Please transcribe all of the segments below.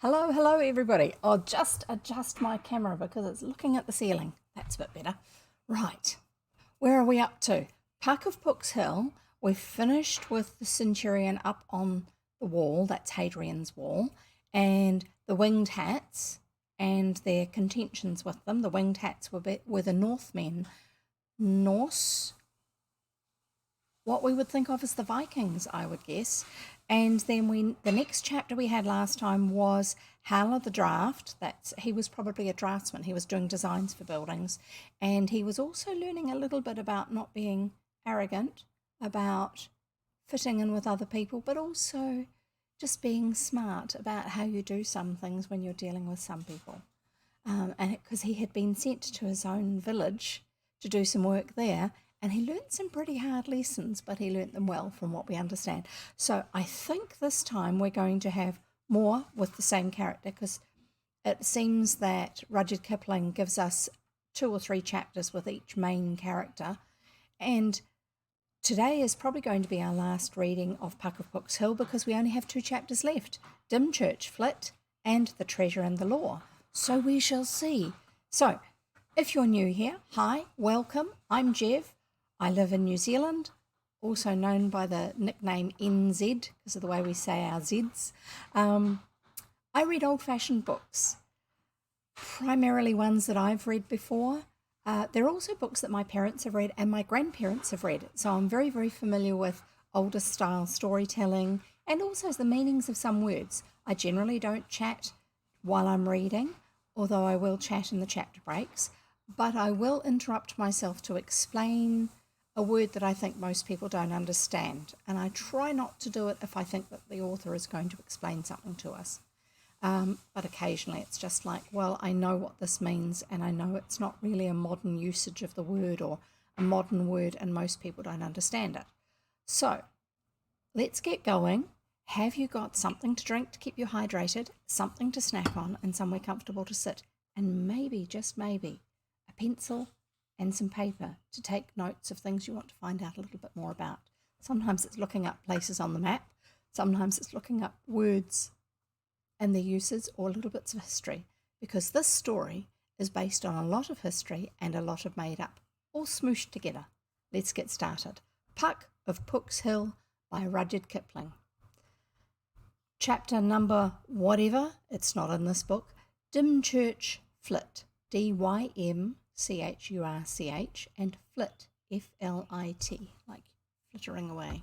Hello, hello everybody. I'll just adjust my camera because it's looking at the ceiling. That's a bit better. Right, where are we up to? Puck of Pook's Hill. We've finished with the Centurion up on the wall, that's Hadrian's wall, and the winged hats and their contentions with them. The winged hats were the Northmen, Norse, what we would think of as the Vikings, I would guess. And then the next chapter we had last time was Howler the Draft. He was probably a draftsman. He was doing designs for buildings, and he was also learning a little bit about not being arrogant, about fitting in with other people, but also just being smart about how you do some things when you're dealing with some people. And because he had been sent to his own village to do some work there, and he learnt some pretty hard lessons, but he learnt them well from what we understand. So I think this time we're going to have more with the same character, because it seems that Rudyard Kipling gives us 2 or 3 chapters with each main character. And today is probably going to be our last reading of Puck of Pook's Hill, because we only have 2 chapters left, Dymchurch, Flit, and The Treasure and the Law. So we shall see. So if you're new here, hi, welcome. I'm Jev. I live in New Zealand, also known by the nickname NZ because of the way we say our Zs. I read old-fashioned books, primarily ones that I've read before. There are also books that my parents have read and my grandparents have read. So I'm very, very familiar with older style storytelling and also the meanings of some words. I generally don't chat while I'm reading, although I will chat in the chapter breaks, but I will interrupt myself to explain a word that I think most people don't understand, and I try not to do it if I think that the author is going to explain something to us. But occasionally it's just like, well, I know what this means, and I know it's not really a modern usage of the word or a modern word, and most people don't understand it. So let's get going. Have you got something to drink to keep you hydrated, something to snack on, and somewhere comfortable to sit, and maybe, just maybe, a pencil and some paper to take notes of things you want to find out a little bit more about. Sometimes it's looking up places on the map, sometimes it's looking up words and their uses or little bits of history, because this story is based on a lot of history and a lot of made up, all smooshed together. Let's get started. Puck of Pook's Hill by Rudyard Kipling. Chapter number whatever, it's not in this book, Dymchurch Flit, Dymchurch, and flit, Flit, like flittering away.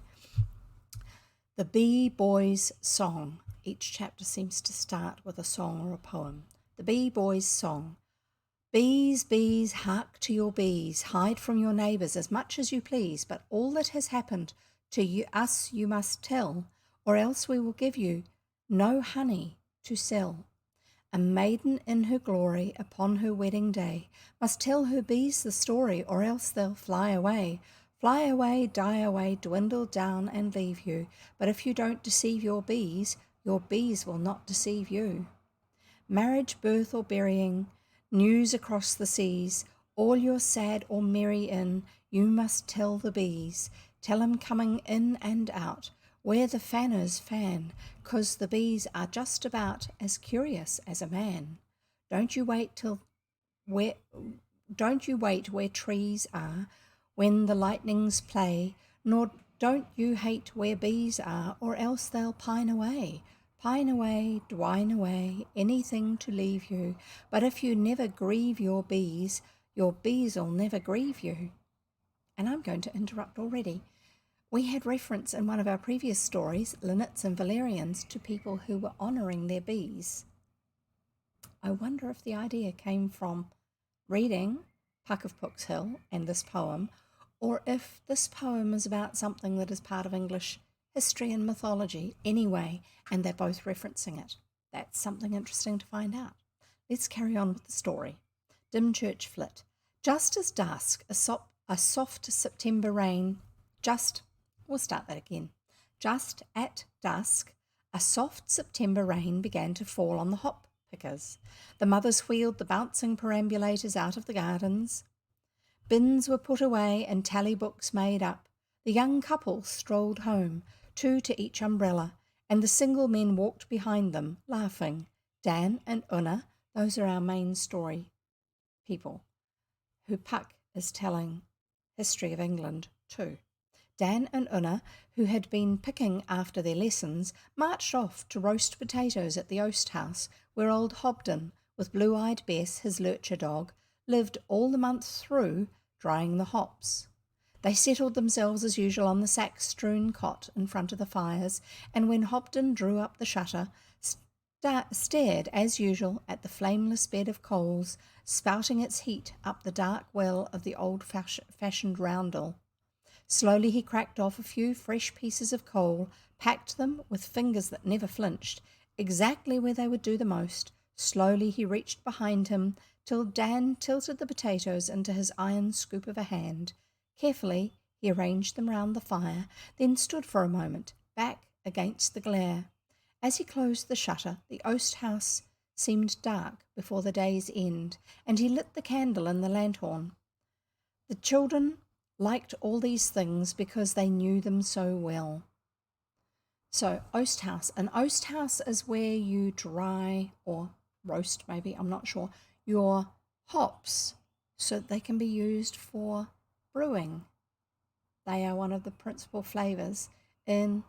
The Bee Boy's Song. Each chapter seems to start with a song or a poem. The Bee Boy's Song. Bees, bees, hark to your bees, hide from your neighbours as much as you please, but all that has happened to us you must tell, or else we will give you no honey to sell. A maiden in her glory upon her wedding day must tell her bees the story, or else they'll fly away, die away, dwindle down and leave you. But if you don't deceive your bees will not deceive you. Marriage, birth or burying, news across the seas, all you're sad or merry in, you must tell the bees. Tell 'em coming in and out, where the fanners fan, 'cause the bees are just about as curious as a man. Don't you wait where trees are, when the lightnings play, nor don't you hate where bees are, or else they'll pine away, dwine away, anything to leave you. But if you never grieve your bees'll never grieve you. And I'm going to interrupt already. We had reference in one of our previous stories, linnets and valerians, to people who were honouring their bees. I wonder if the idea came from reading Puck of Pook's Hill and this poem, or if this poem is about something that is part of English history and mythology anyway, and they're both referencing it. That's something interesting to find out. Let's carry on with the story. Dymchurch Flit. Just as dusk, a soft September rain, We'll start that again. Just at dusk, a soft September rain began to fall on the hop pickers. The mothers wheeled the bouncing perambulators out of the gardens. Bins were put away and tally books made up. The young couple strolled home, 2 to each umbrella, and the single men walked behind them, laughing, Dan and Una, those are our main story people, who Puck is telling history of England to. Dan and Una, who had been picking after their lessons, marched off to roast potatoes at the oast house, where old Hobden, with blue-eyed Bess, his lurcher dog, lived all the month through, drying the hops. They settled themselves as usual on the sack-strewn cot in front of the fires, and when Hobden drew up the shutter, stared as usual at the flameless bed of coals, spouting its heat up the dark well of the old-fashioned roundel. Slowly he cracked off a few fresh pieces of coal, packed them with fingers that never flinched, exactly where they would do the most. Slowly he reached behind him till Dan tilted the potatoes into his iron scoop of a hand. Carefully he arranged them round the fire, then stood for a moment, back against the glare. As he closed the shutter, the oast house seemed dark before the day's end, and he lit the candle in the lanthorn. The children liked all these things because they knew them so well. So, oast house. An oast house is where you dry, or roast maybe, I'm not sure, your hops so that they can be used for brewing. They are one of the principal flavours in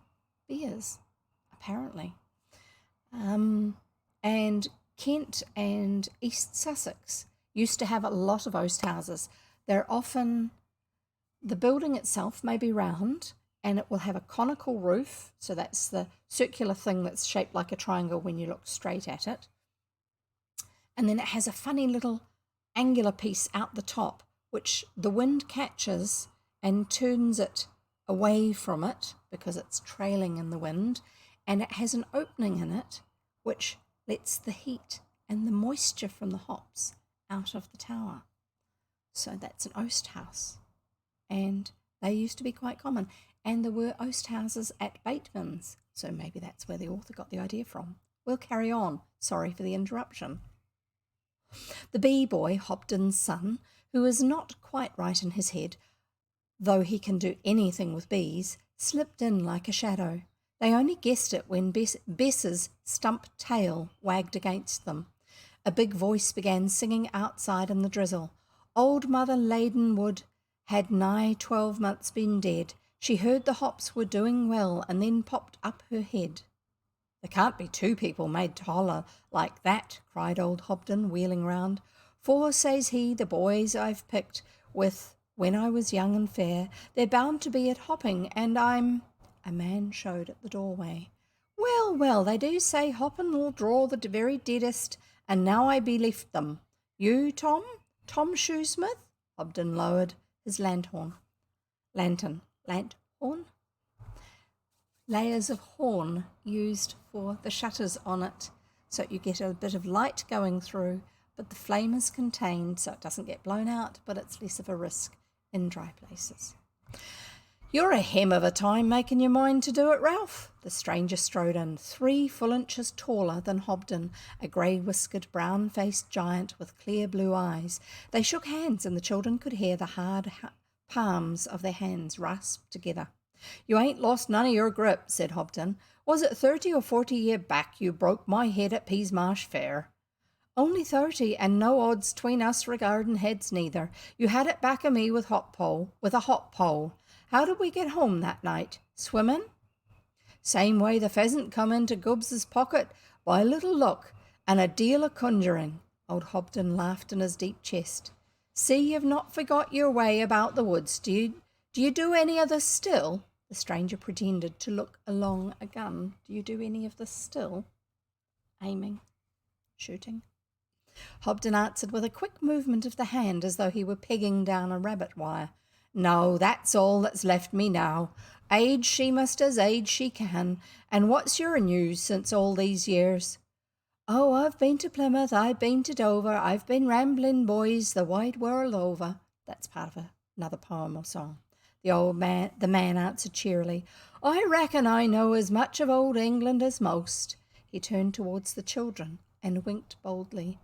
beers, apparently. And Kent and East Sussex used to have a lot of oast houses. They're often, the building itself may be round and it will have a conical roof, so that's the circular thing that's shaped like a triangle when you look straight at it. And then it has a funny little angular piece out the top, which the wind catches and turns it away from it because it's trailing in the wind, and it has an opening in it which lets the heat and the moisture from the hops out of the tower. So that's an oast house, and they used to be quite common, and there were oast houses at Bateman's, so maybe that's where the author got the idea from. We'll carry on. Sorry for the interruption. The bee boy, Hobden's son, who is not quite right in his head, though he can do anything with bees, slipped in like a shadow. They only guessed it when Bess's stump tail wagged against them. A big voice began singing outside in the drizzle. Old Mother Ladenwood had nigh 12 months been dead. She heard the hops were doing well and then popped up her head. There can't be two people made to holler like that, cried old Hobden, wheeling round. For, says he, the boys I've picked with when I was young and fair, they're bound to be at hopping, and I'm... A man showed at the doorway. Well, well, they do say hoppin' will draw the very deadest, and now I be left them. You, Tom? Tom Shoesmith? Hobden lowered his lantern. Layers of horn used for the shutters on it, so you get a bit of light going through, but the flame is contained so it doesn't get blown out, but it's less of a risk in dry places. You're a hem of a time making your mind to do it, Ralph. The stranger strode in, 3 full inches taller than Hobden, a grey-whiskered, brown-faced giant with clear blue eyes. They shook hands, and the children could hear the hard palms of their hands rasp together. You ain't lost none of your grip, said Hobden. Was it 30 or 40 year back you broke my head at Peasmarsh Fair? Only 30, and no odds 'tween us regarding heads neither. You had it back of me with a hop pole. How did we get home that night? Swimming? Same way the pheasant come into Gubbs's pocket, by a little luck, and a deal of conjuring. Old Hobden laughed in his deep chest. See, you've not forgot your way about the woods. Do you do any of this still? The stranger pretended to look along a gun. Do you do any of this still? Aiming? Shooting? Hobden answered with a quick movement of the hand as though he were pegging down a rabbit wire. No, that's all that's left me now. Age she must as age she can. And what's your news since all these years? Oh, I've been to Plymouth, I've been to Dover, I've been rambling, boys, the wide world over. That's part of another poem or song. The man answered cheerily, I reckon I know as much of old England as most. He turned towards the children and winked boldly.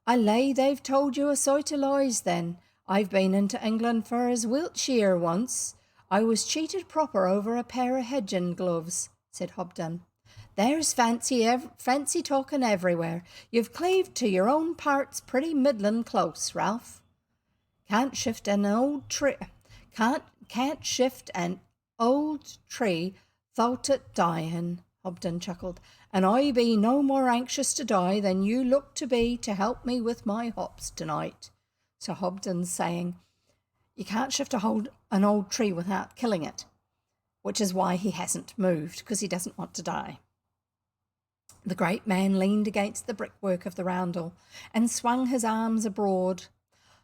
I lay they've told you a sight of lies then. I've been into England for as Wiltshire once. I was cheated proper over a pair of hedging gloves, said Hobden. There's fancy talking everywhere. You've cleaved to your own parts pretty middlin' close, Ralph. Can't shift an old tree thout it dying, Hobden chuckled, and I be no more anxious to die than you look to be to help me with my hops tonight. So Hobden's saying, you can't shift an old tree without killing it, which is why he hasn't moved, because he doesn't want to die. The great man leaned against the brickwork of the roundel and swung his arms abroad.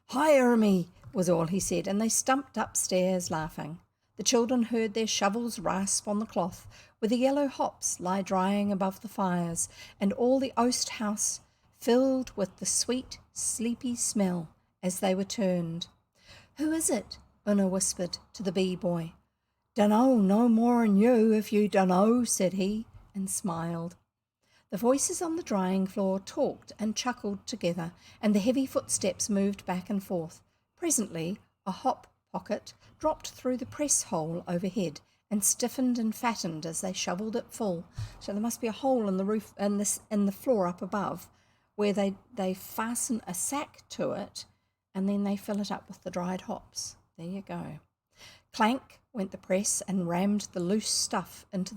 Hire me, was all he said, and they stumped upstairs laughing. The children heard their shovels rasp on the cloth, where the yellow hops lie drying above the fires, and all the oast house filled with the sweet, sleepy smell as they were turned. Who is it? Una whispered to the bee-boy. Dunno no more'n you, if you dunno, said he, and smiled. The voices on the drying floor talked and chuckled together, and the heavy footsteps moved back and forth. Presently, a hop pocket dropped through the press hole overhead and stiffened and fattened as they shovelled it full. So there must be a hole in the roof and the floor up above where they fasten a sack to it and then they fill it up with the dried hops. There you go. Clank went the press and rammed the loose stuff into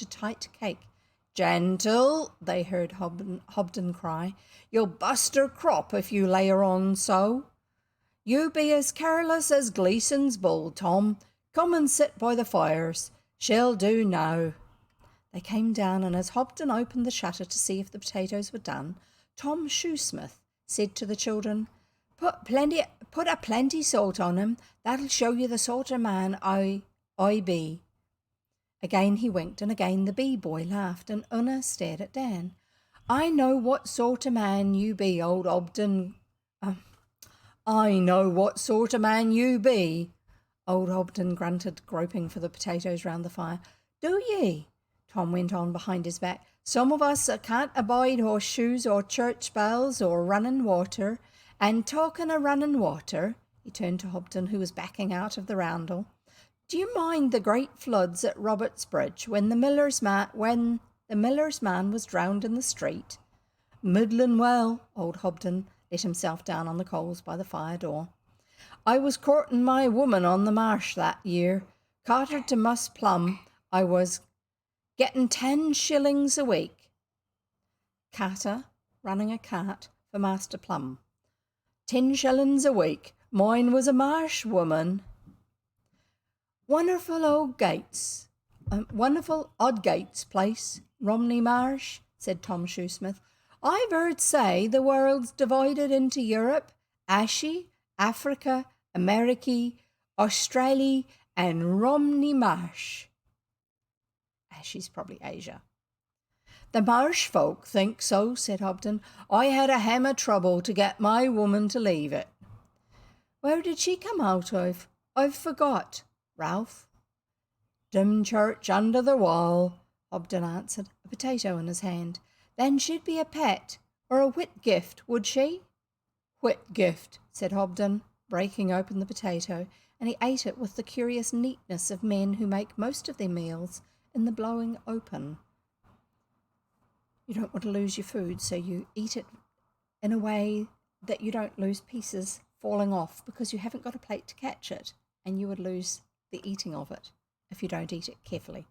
tight cake. Gentle, they heard Hobden cry. You'll bust her crop if you lay her on so. You be as careless as Gleeson's bull, Tom. Come and sit by the fires. She'll do now. They came down, and as Hobden opened the shutter to see if the potatoes were done, Tom Shoesmith said to the children, Put a plenty salt on 'em. That'll show you the sort of man I be. Again he winked, and again the bee-boy laughed, and Una stared at Dan. I know what sort of man you be, old Hobden. I know what sort of man you be, old Hobden grunted, groping for the potatoes round the fire. Do ye? Tom went on behind his back. Some of us can't abide horseshoes or church bells or running water. And talking of running water, he turned to Hobden, who was backing out of the roundel. Do you mind the great floods at Robertsbridge when the miller's man was drowned in the street? Middlin' well, old Hobden let himself down on the coals by the fire door. I was courting my woman on the marsh that year. Carter to Mus Plum, I was getting 10 shillings a week. Carter running a cart for Master Plum. 10 shillings a week. Mine was a marsh woman. Wonderful odd gates place, Romney Marsh, said Tom Shoesmith. I've heard say the world's divided into Europe, Asia, Africa, America, Australia, and Romney Marsh. Asia's probably Asia. The marsh folk think so, said Hobden. I had a hem of trouble to get my woman to leave it. Where did she come out of? I've forgot. Ralph. Dymchurch under the wall, Hobden answered, a potato in his hand. Then she'd be a pet, or a Whitgift, would she? Whitgift, said Hobden, breaking open the potato, and he ate it with the curious neatness of men who make most of their meals in the blowing open. You don't want to lose your food, so you eat it in a way that you don't lose pieces falling off, because you haven't got a plate to catch it, and you would lose the eating of it if you don't eat it carefully.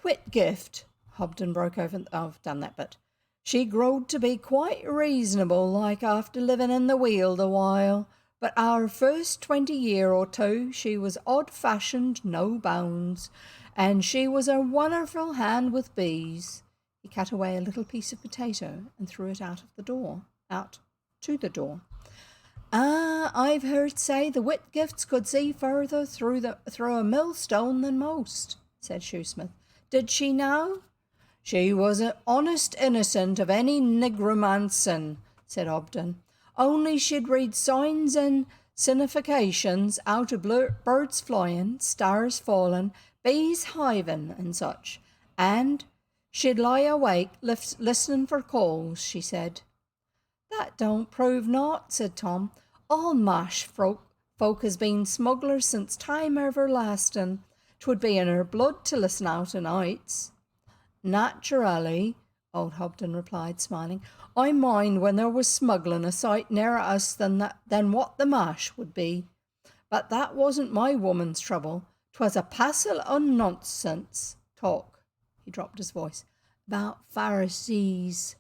Whitgift, Hobden broke over. I've done that bit. She growed to be quite reasonable, like after living in the Weald a while, but our first 20 year or two she was odd-fashioned, no bounds, and she was a wonderful hand with bees. He cut away a little piece of potato and threw it out to the door. I've heard say the Whitgifts could see further through a millstone than most, said Shoesmith. Did she now? She was an honest innocent of any nigromancing, said Hobden. Only she'd read signs and significations out of birds flying, stars falling, bees hiving and such, and she'd lie awake listening for calls, she said. That don't prove naught, said Tom. All marsh folk has been smugglers since time everlasting. 'Twould be in her blood to listen out o' nights. Naturally, old Hobden replied, smiling. I mind when there was smuggling a sight nearer us than what the marsh would be. But that wasn't my woman's trouble. 'Twas a passel o' nonsense talk, he dropped his voice, about Pharisees.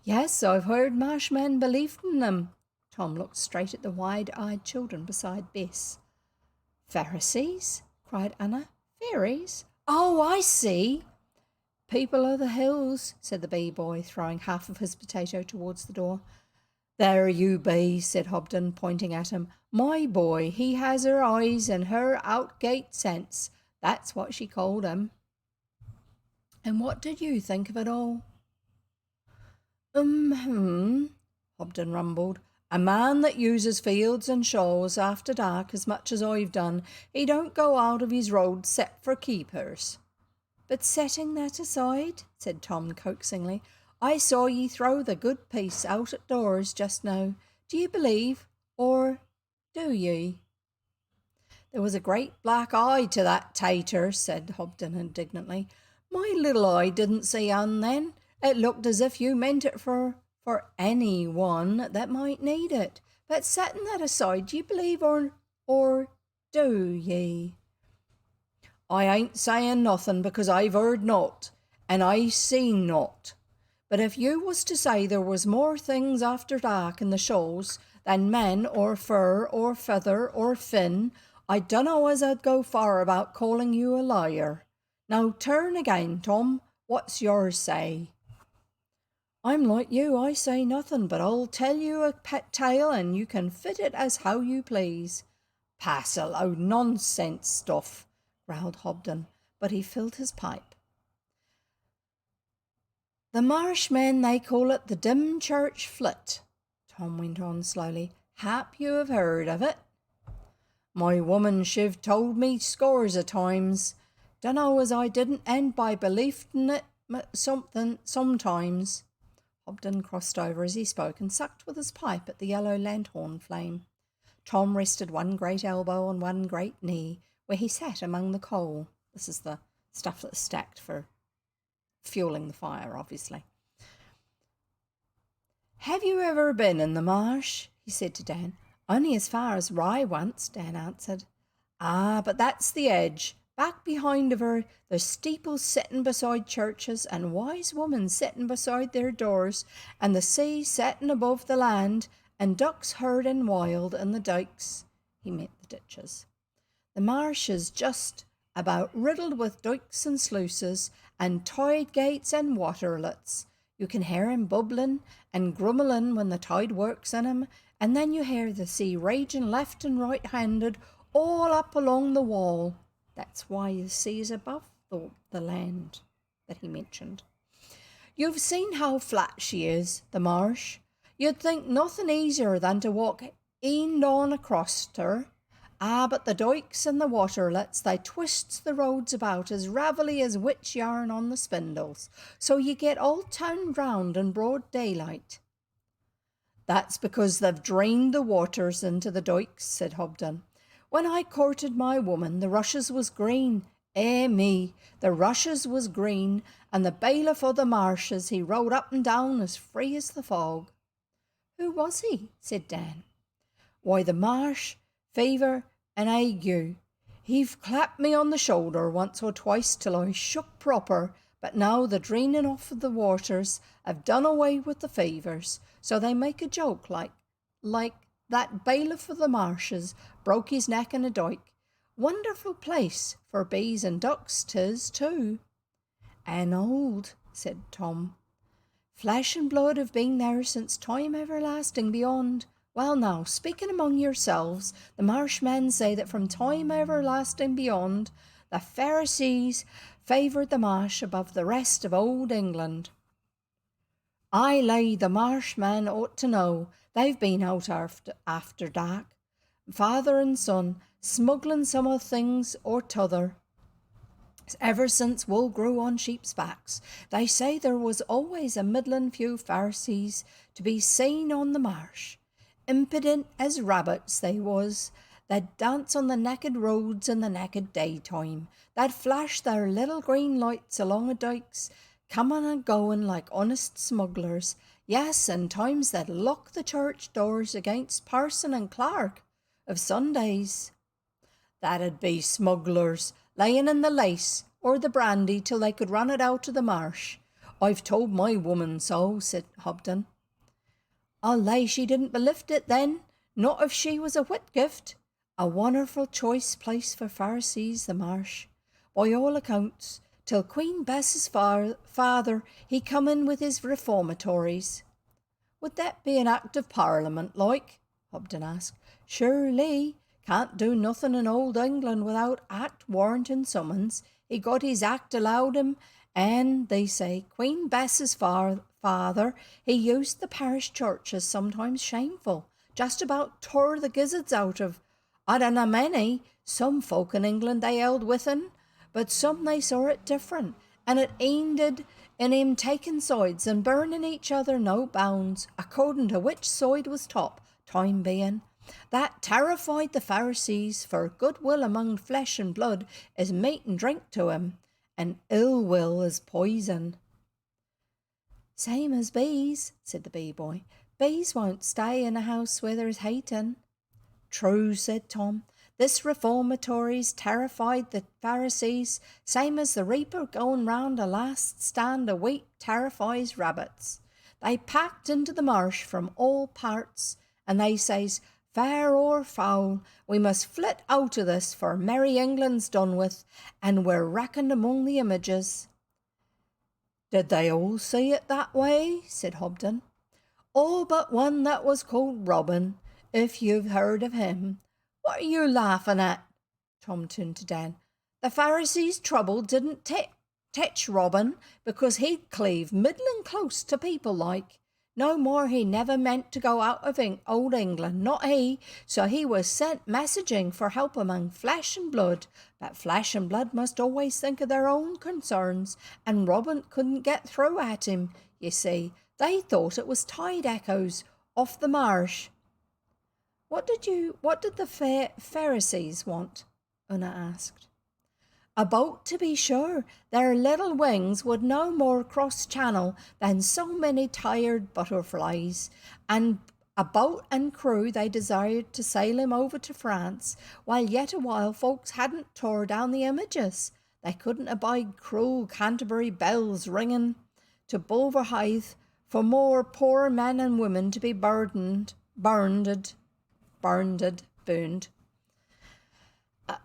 Yes, I've heard marshmen believed in them. Tom looked straight at the wide-eyed children beside Bess. Pharisees? Cried Anna. Fairies? Oh, I see. People of the hills, said the bee-boy, throwing half of his potato towards the door. There you be, said Hobden, pointing at him. My boy, he has her eyes and her outgate sense. That's what she called him. And what did you think of it all? Hobden rumbled. A man that uses fields and shawls after dark as much as I've done, he don't go out of his road set for keepers. But setting that aside, said Tom coaxingly, I saw ye throw the good piece out at doors just now. Do you believe, or do ye? There was a great black eye to that tater, said Hobden indignantly. My little eye didn't see un then. It looked as if you meant it for any one that might need it. But setting that aside, do you believe, or do ye? I ain't saying nothing because I've heard naught, and I seen naught. But if you was to say there was more things after dark in the shoals than men or fur or feather or fin, I dunno as I'd go far about calling you a liar. Now turn again, Tom. What's yours say? I'm like you, I say nothing, but I'll tell you a pet tale and you can fit it as how you please. Passel o' nonsense stuff, growled Hobden, but he filled his pipe. The Marshmen, they call it the Dymchurch flit, Tom went on slowly. Hap you have heard of it? My woman Shiv told me scores of times. Dunno as I didn't end by believin' it sometimes. Hobden crossed over as he spoke and sucked with his pipe at the yellow lanthorn flame. Tom rested one great elbow on one great knee, where he sat among the coal. This is the stuff that's stacked for fueling the fire, obviously. Have you ever been in the marsh? He said to Dan. Only as far as Rye once, Dan answered. Ah, but that's the edge. Back behind of her, there's steeples settin' beside churches and wise women settin' beside their doors, and the sea settin' above the land, and ducks herdin' wild in the dikes. He meant the ditches. The marsh is just about riddled with dikes and sluices, and tide gates and waterlets. You can hear 'em bubblin' and grummelin' when the tide works in 'em, and then you hear the sea ragin' left and right-handed all up along the wall. That's why the sea is above the land that he mentioned. You've seen how flat she is, the marsh. You'd think nothing easier than to walk eend on across her. Ah, but the dikes and the waterlets, they twists the roads about as ravelly as witch yarn on the spindles, so you get all turned round in broad daylight. That's because they've drained the waters into the dikes, said Hobden. When I courted my woman, the rushes was green. Me, the rushes was green, and the bailiff o' the marshes, he rode up and down as free as the fog. Who was he? Said Dan. Why, the marsh, fever and ague. He've clapped me on the shoulder once or twice till I shook proper, but now the draining off of the waters have done away with the fevers, so they make a joke like that bailiff of the marshes broke his neck in a dike. Wonderful place for bees and ducks 'tis too. And old, said Tom. Flesh and blood have been there since time everlasting beyond. Well now, speaking among yourselves, the marshmen say that from time everlasting beyond, the Pharisees favoured the marsh above the rest of old England. I lay the marshmen ought to know. They've been out after dark, father and son, smuggling some of things or t'other. Ever since wool grew on sheep's backs, they say there was always a middlin' few Pharisees to be seen on the marsh. Impudent as rabbits they was. They'd dance on the naked roads in the naked daytime. They'd flash their little green lights along the dykes, coming and going like honest smugglers. Yes, and times they'd lock the church doors against parson and clerk of Sundays. That'd be smugglers, laying in the lace or the brandy till they could run it out of the marsh. I've told my woman so, said Hobden. I'll lay she didn't belift it then, not if she was a Whitgift. A wonderful choice place for Pharisees, the marsh, by all accounts, till Queen Bess's father he come in with his reformatories. Would that be an act of Parliament, like? Hobden asked. Surely. Can't do nothing in old England without act warranting summons. He got his act allowed him, and they say Queen Bess's father, he used the parish churches sometimes shameful, just about tore the gizzards out of, I don't know many, some folk in England they held within, but some they saw it different, and it ended in him taking sides and burning each other no bounds, according to which side was top, time being. That terrified the Pharisees, for goodwill among flesh and blood is meat and drink to him, and ill will is poison. Same as bees, said the bee boy. Bees won't stay in a house where there's hating. True, said Tom. This reformatories terrified the Pharisees, same as the reaper going round a last stand of wheat terrifies rabbits. They packed into the marsh from all parts, and they says, fair or foul, we must flit out of this, for merry England's done with, and we're reckoned among the images. Did they all see it that way? Said Hobden. All but one that was called Robin, if you've heard of him. What are you laughing at? Tom turned to Dan. The Pharisees' trouble didn't tetch Robin, because he'd cleave middling close to people like. No more he never meant to go out of old England, not he, so he was sent messaging for help among flesh and blood, but flesh and blood must always think of their own concerns, and Robin couldn't get through at him, you see. They thought it was tide echoes off the marsh. What did the Pharisees want? Una asked. A boat, to be sure. Their little wings would no more cross channel than so many tired butterflies, and a boat and crew they desired to sail him over to France, while yet a while folks hadn't tore down the images. They couldn't abide cruel Canterbury bells ringing to Bulverhithe for more poor men and women to be burned,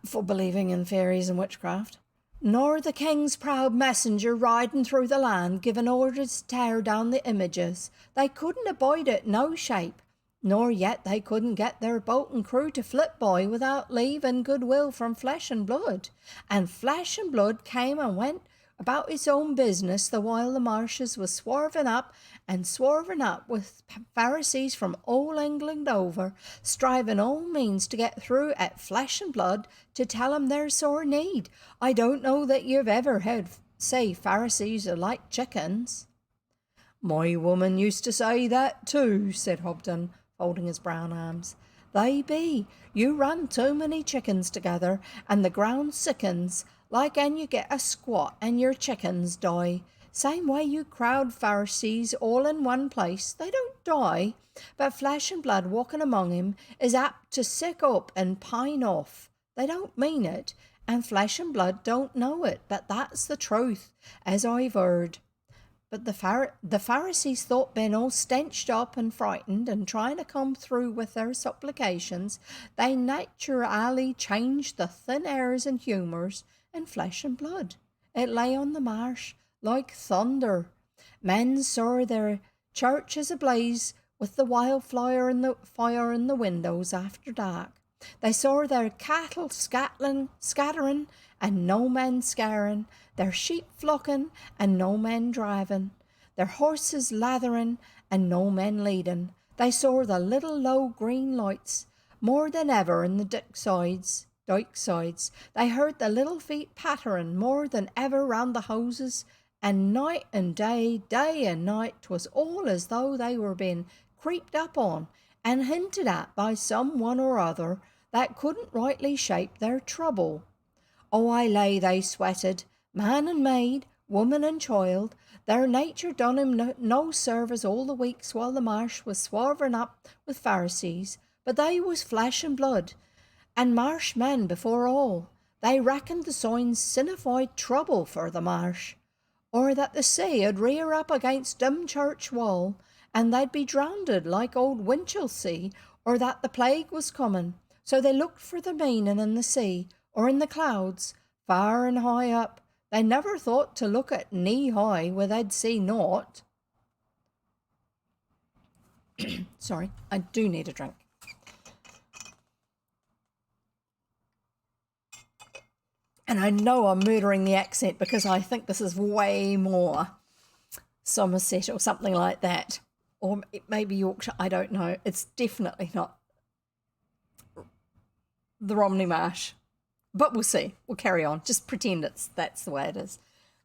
for believing in fairies and witchcraft, nor the king's proud messenger riding through the land giving orders to tear down the images. They couldn't abide it no shape, nor yet they couldn't get their boat and crew to flit by without leave and goodwill from flesh and blood. And flesh and blood came and went about its own business the while the marshes was swarving up with Pharisees from all England over, striving all means to get through at flesh and blood to tell 'em their sore need. I don't know that you've ever heard say Pharisees are like chickens. My woman used to say that too, said Hobden, folding his brown arms. They be. You run too many chickens together, and the ground sickens, like and you get a squat and your chickens die. Same way you crowd Pharisees all in one place, they don't die, but flesh and blood walking among him is apt to sick up and pine off. They don't mean it, and flesh and blood don't know it, but that's the truth, as I've heard. But the Pharisees thought being all stenched up and frightened and trying to come through with their supplications, they naturally changed the thin airs and humours and flesh and blood. It lay on the marsh like thunder. Men saw their churches ablaze with the wildfire and the fire in the windows after dark. They saw their cattle scattering and no men scaring, their sheep flocking and no men driving, their horses lathering and no men leading. They saw the little low green lights more than ever in the dyke sides. They heard the little feet pattering more than ever round the houses, and night and day and night, 'twas all as though they were being creeped up on and hinted at by some one or other, that couldn't rightly shape their trouble. Oh, I lay they sweated, man and maid, woman and child. Their nature done him no service all the weeks while the marsh was swarving up with Pharisees, but they was flesh and blood, and marsh men before all. They reckoned the signs signified trouble for the marsh, or that the sea 'ud rear up against Dymchurch wall, and they'd be drowned like old Winchelsea, or that the plague was coming. So they looked for the meaning in the sea, or in the clouds, far and high up. They never thought to look at knee-high where they'd see naught. Sorry, I do need a drink. And I know I'm murdering the accent because I think this is way more Somerset or something like that. Or it may be Yorkshire, I don't know. It's definitely not the Romney Marsh. But we'll see. We'll carry on. Just pretend that's the way it is.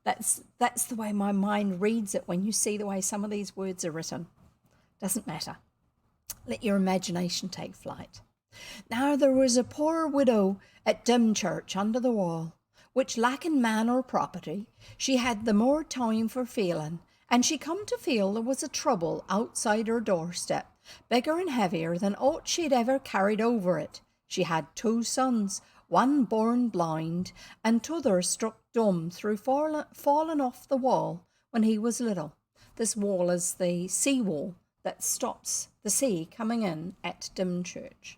That's the way my mind reads it when you see the way some of these words are written. Doesn't matter. Let your imagination take flight. Now there was a poor widow at Dymchurch under the wall, which lacking man or property, she had the more time for feeling, and she come to feel there was a trouble outside her doorstep, bigger and heavier than aught she'd ever carried over it. She had 2 sons, one born blind, and t'other struck dumb through falling off the wall when he was little. This wall is the sea wall that stops the sea coming in at Dymchurch.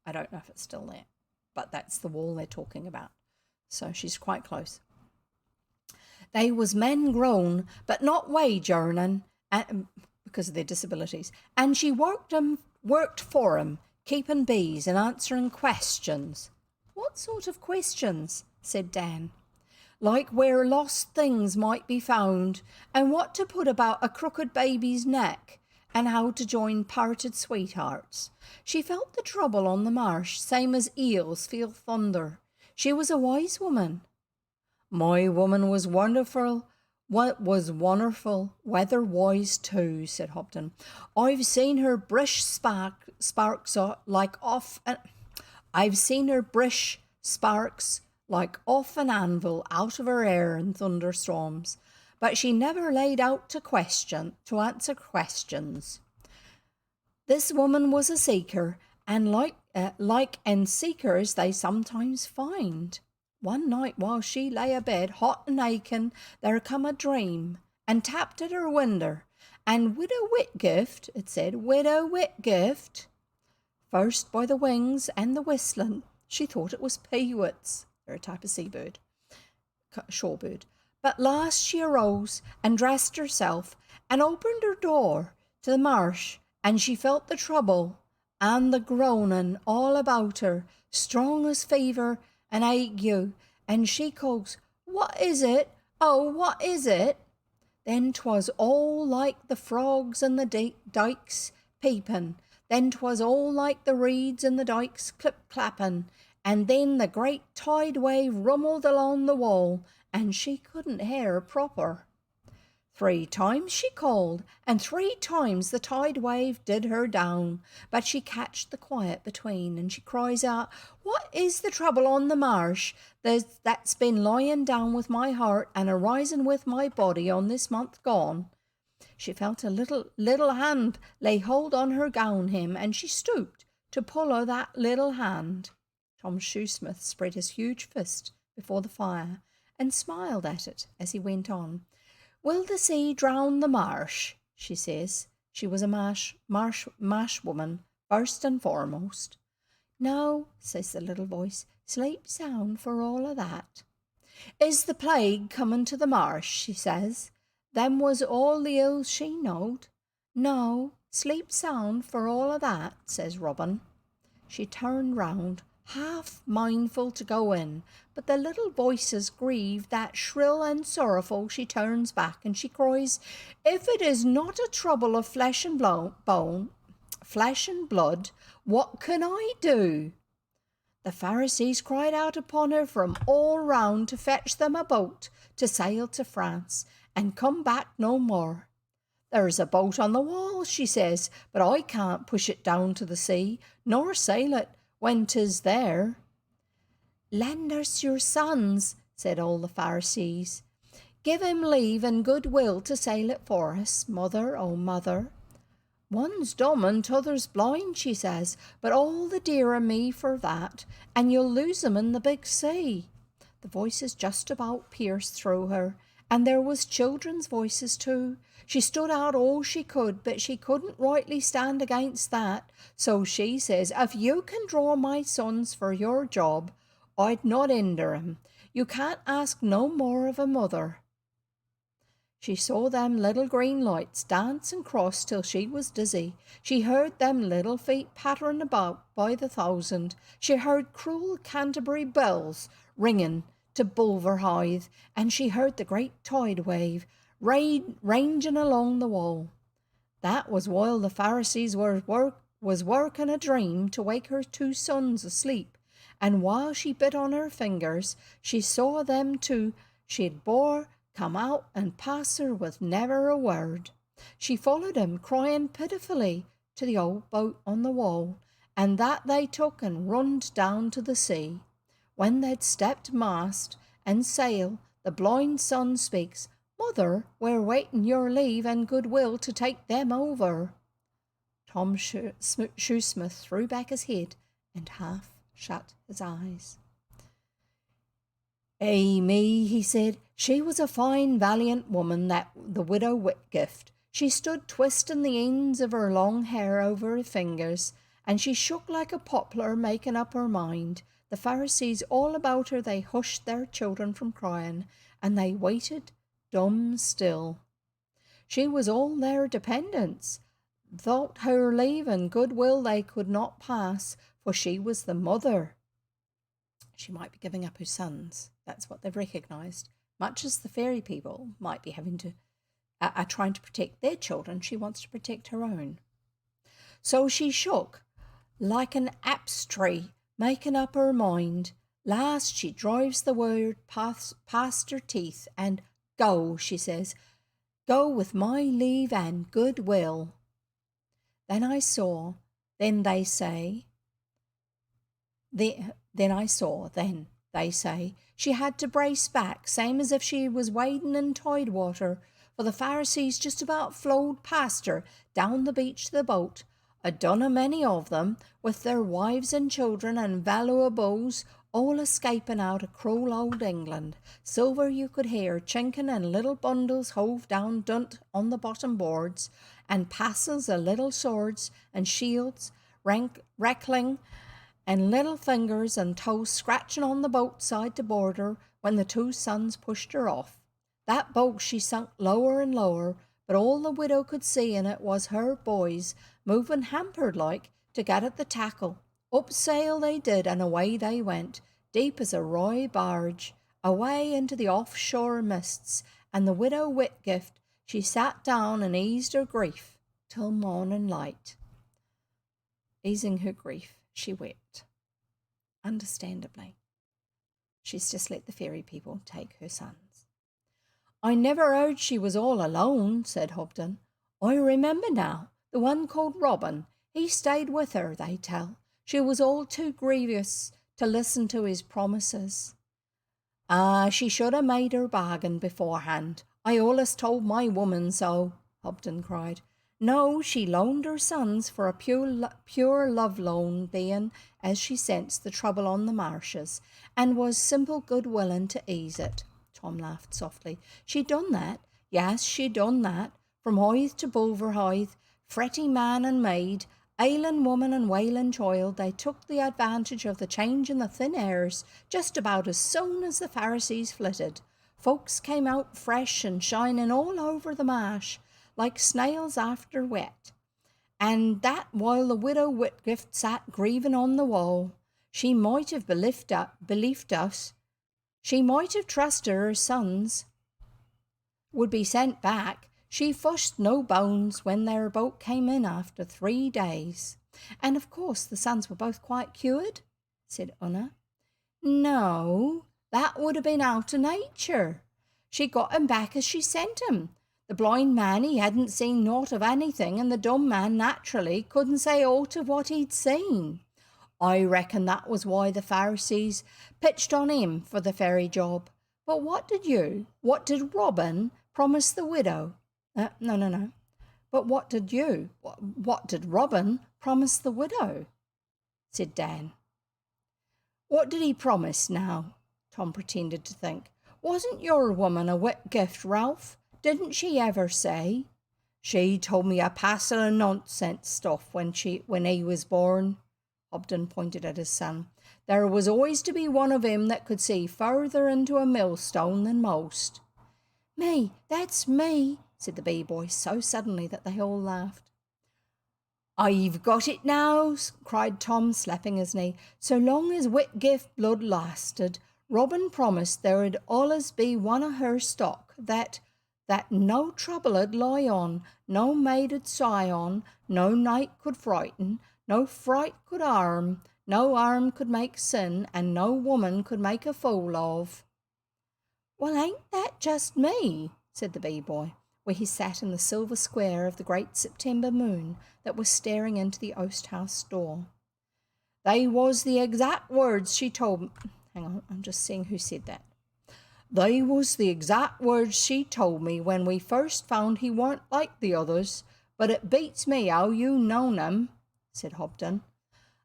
I don't know if it's still there, but that's the wall they're talking about. So she's quite close. They was men grown, but not wage earning, because of their disabilities, and she worked for 'em, keeping bees and answering questions. What sort of questions? Said Dan. Like where lost things might be found, and what to put about a crooked baby's neck, and how to join parted sweethearts. She felt the trouble on the marsh, same as eels feel thunder. She was a wise woman. My woman was wonderful. What was wonderful, weather wise too, said Hobden. I've seen her brish sparks like off an anvil out of her hair in thunderstorms, but she never laid out to answer questions. This woman was a seeker, and like seekers they sometimes find. One night while she lay abed, hot and aching, there come a dream, and tapped at her winder, and Widow Whitgift, it said, Widow Whitgift. First by the wings and the whistling, she thought it was peewits. They're a type of seabird, shorebird. But last she arose and dressed herself and opened her door to the marsh, and she felt the trouble and the groaning all about her, strong as fever and ague, and she calls, What is it? Oh, what is it? Then 'twas all like the frogs in the dikes peeping, then 'twas all like the reeds in the dikes clip-clapping, and then the great tide wave rumbled along the wall, and she couldn't hear proper. 3 times she called, and 3 times the tide wave did her down, but she catched the quiet between, and she cries out, What is the trouble on the marsh that's been lying down with my heart and arising with my body on this month gone? She felt a little hand lay hold on her gown hem, and she stooped to pull o' that little hand. Tom Shoesmith spread his huge fist before the fire and smiled at it as he went on. Will the sea drown the marsh? She says. She was a marsh woman, first and foremost. No, says the little voice, sleep sound for all o' that. Is the plague coming to the marsh? She says. Them was all the ills she knowed. No, sleep sound for all o' that, says Robin. She turned round, half mindful to go in, but the little voices grieve that shrill and sorrowful. She turns back and she cries, If it is not a trouble of flesh and blood, what can I do? The Pharisees cried out upon her from all round to fetch them a boat to sail to France and come back no more. There's a boat on the wall, she says, but I can't push it down to the sea, nor sail it. when 'tis there. Lend us your sons, said all the Pharisees. Give him leave and goodwill to sail it for us, mother, oh mother. One's dumb and t'other's blind, she says, but all the dearer me for that, and you'll lose 'em in the big sea. The voices just about pierced through her, and there was children's voices too. She stood out all she could, but she couldn't rightly stand against that. So she says, if you can draw my sons for your job, I'd not hinder 'em. You can't ask no more of a mother. She saw them little green lights dance and cross till she was dizzy. She heard them little feet pattering about by the thousand. She heard cruel Canterbury bells ringing to Bulverhythe, and she heard the great tide wave ranging along the wall. That was while the Pharisees was working a dream to wake her two sons asleep, and while she bit on her fingers, she saw them two she'd bore come out and pass her with never a word. She followed him, crying pitifully, to the old boat on the wall, and that they took and runned down to the sea. When they'd stepped mast and sail, the blind son speaks, Mother, we're waiting your leave and goodwill to take them over. Tom Shoesmith threw back his head and half shut his eyes. Me, he said, she was a fine, valiant woman, that the widow Whitgift. She stood twisting the ends of her long hair over her fingers, and she shook like a poplar, making up her mind. The Pharisees all about her, they hushed their children from crying, and they waited dumb still. She was all their dependence. Thought her leave and goodwill they could not pass, for she was the mother. She might be giving up her sons. That's what they've recognised. Much as the fairy people might be having to, are trying to protect their children, she wants to protect her own. So she shook like an apple tree, making up her mind. Last she drives the word past her teeth, and go, she says, go with my leave and goodwill. Then I saw, then they say, she had to brace back, same as if she was wading in tide water, for the Pharisees just about flowed past her down the beach to the boat, a done a many of them, with their wives and children and valuables, all escaping out of cruel old England. Silver you could hear chinking, and little bundles hove down dunt on the bottom boards, and passels of little swords and shields rackling, and little fingers and toes scratching on the boat side to board her when the two sons pushed her off. That boat she sunk lower and lower, but all the widow could see in it was her boys moving hampered like to get at the tackle. Up sail they did, and away they went, deep as a rye barge, away into the offshore mists, and the widow Whitgift, she sat down and eased her grief till morning light. Easing her grief, she wept. Understandably. She's just let the fairy people take her sons. I never heard she was all alone, said Hobden. I remember now, the one called Robin, he stayed with her, they tell. She was all too grievous to listen to his promises. She should have made her bargain beforehand. I allus told my woman so, Hobden cried. No, she loaned her sons for a pure love loan, being, as she sensed the trouble on the marshes, and was simple good willing to ease it. Tom laughed softly. She done that. Yes, she done that. From Hythe to Bulverhythe, fretty man and maid, ailing woman and wailing child, they took the advantage of the change in the thin airs just about as soon as the Pharisees flitted. Folks came out fresh and shining all over the marsh, like snails after wet, and that while the widow Whitgift sat grieving on the wall. She might have believed us. She might have trusted her sons would be sent back. She fushed no bones when their boat came in after 3 days. And of course the sons were both quite cured, said Una. No, that would have been out of nature. She got 'em back as she sent 'em. The blind man, he hadn't seen naught of anything, and the dumb man naturally couldn't say aught of what he'd seen. I reckon that was why the Pharisees pitched on him for the fairy job. But what did Robin promise the widow? No. But what did Robin promise the widow? Said Dan. What did he promise now? Tom pretended to think. Wasn't your woman a wit gift, Ralph? Didn't she ever say? She told me a passel of nonsense stuff when he was born. Hobden pointed at his son. There was always to be one of him that could see further into a millstone than most. Me, that's me, said the bee boy so suddenly that they all laughed. I've got it now, cried Tom, slapping his knee. So long as Whitgift blood lasted, Robin promised there'd allus be one of her stock that no trouble 'ud lie on, no maid 'ud sigh on, no night could frighten, no fright could harm, no harm could make sin, and no woman could make a fool of. Well, ain't that just me? Said the bee boy, where he sat in the silver square of the great September moon that was staring into the oast house door. They was the exact words she told me. Hang on, I'm just seeing who said that. They was the exact words she told me when we first found he weren't like the others, but it beats me how you known him, said Hobden.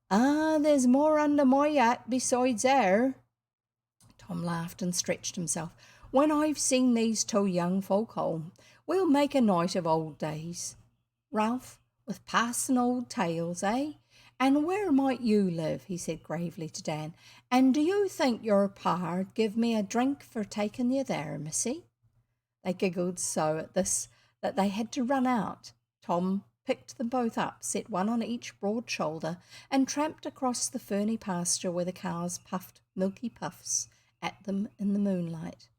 Ah, there's more under my hat besides there. Tom laughed and stretched himself. When I've seen these two young folk home, we'll make a night of old days. Ralph, with passing old tales, eh? And where might you live? He said gravely to Dan. And do you think your par'd give me a drink for taking you there, missy? They giggled so at this that they had to run out. Tom picked them both up, set one on each broad shoulder, and tramped across the ferny pasture where the cows puffed milky puffs at them in the moonlight.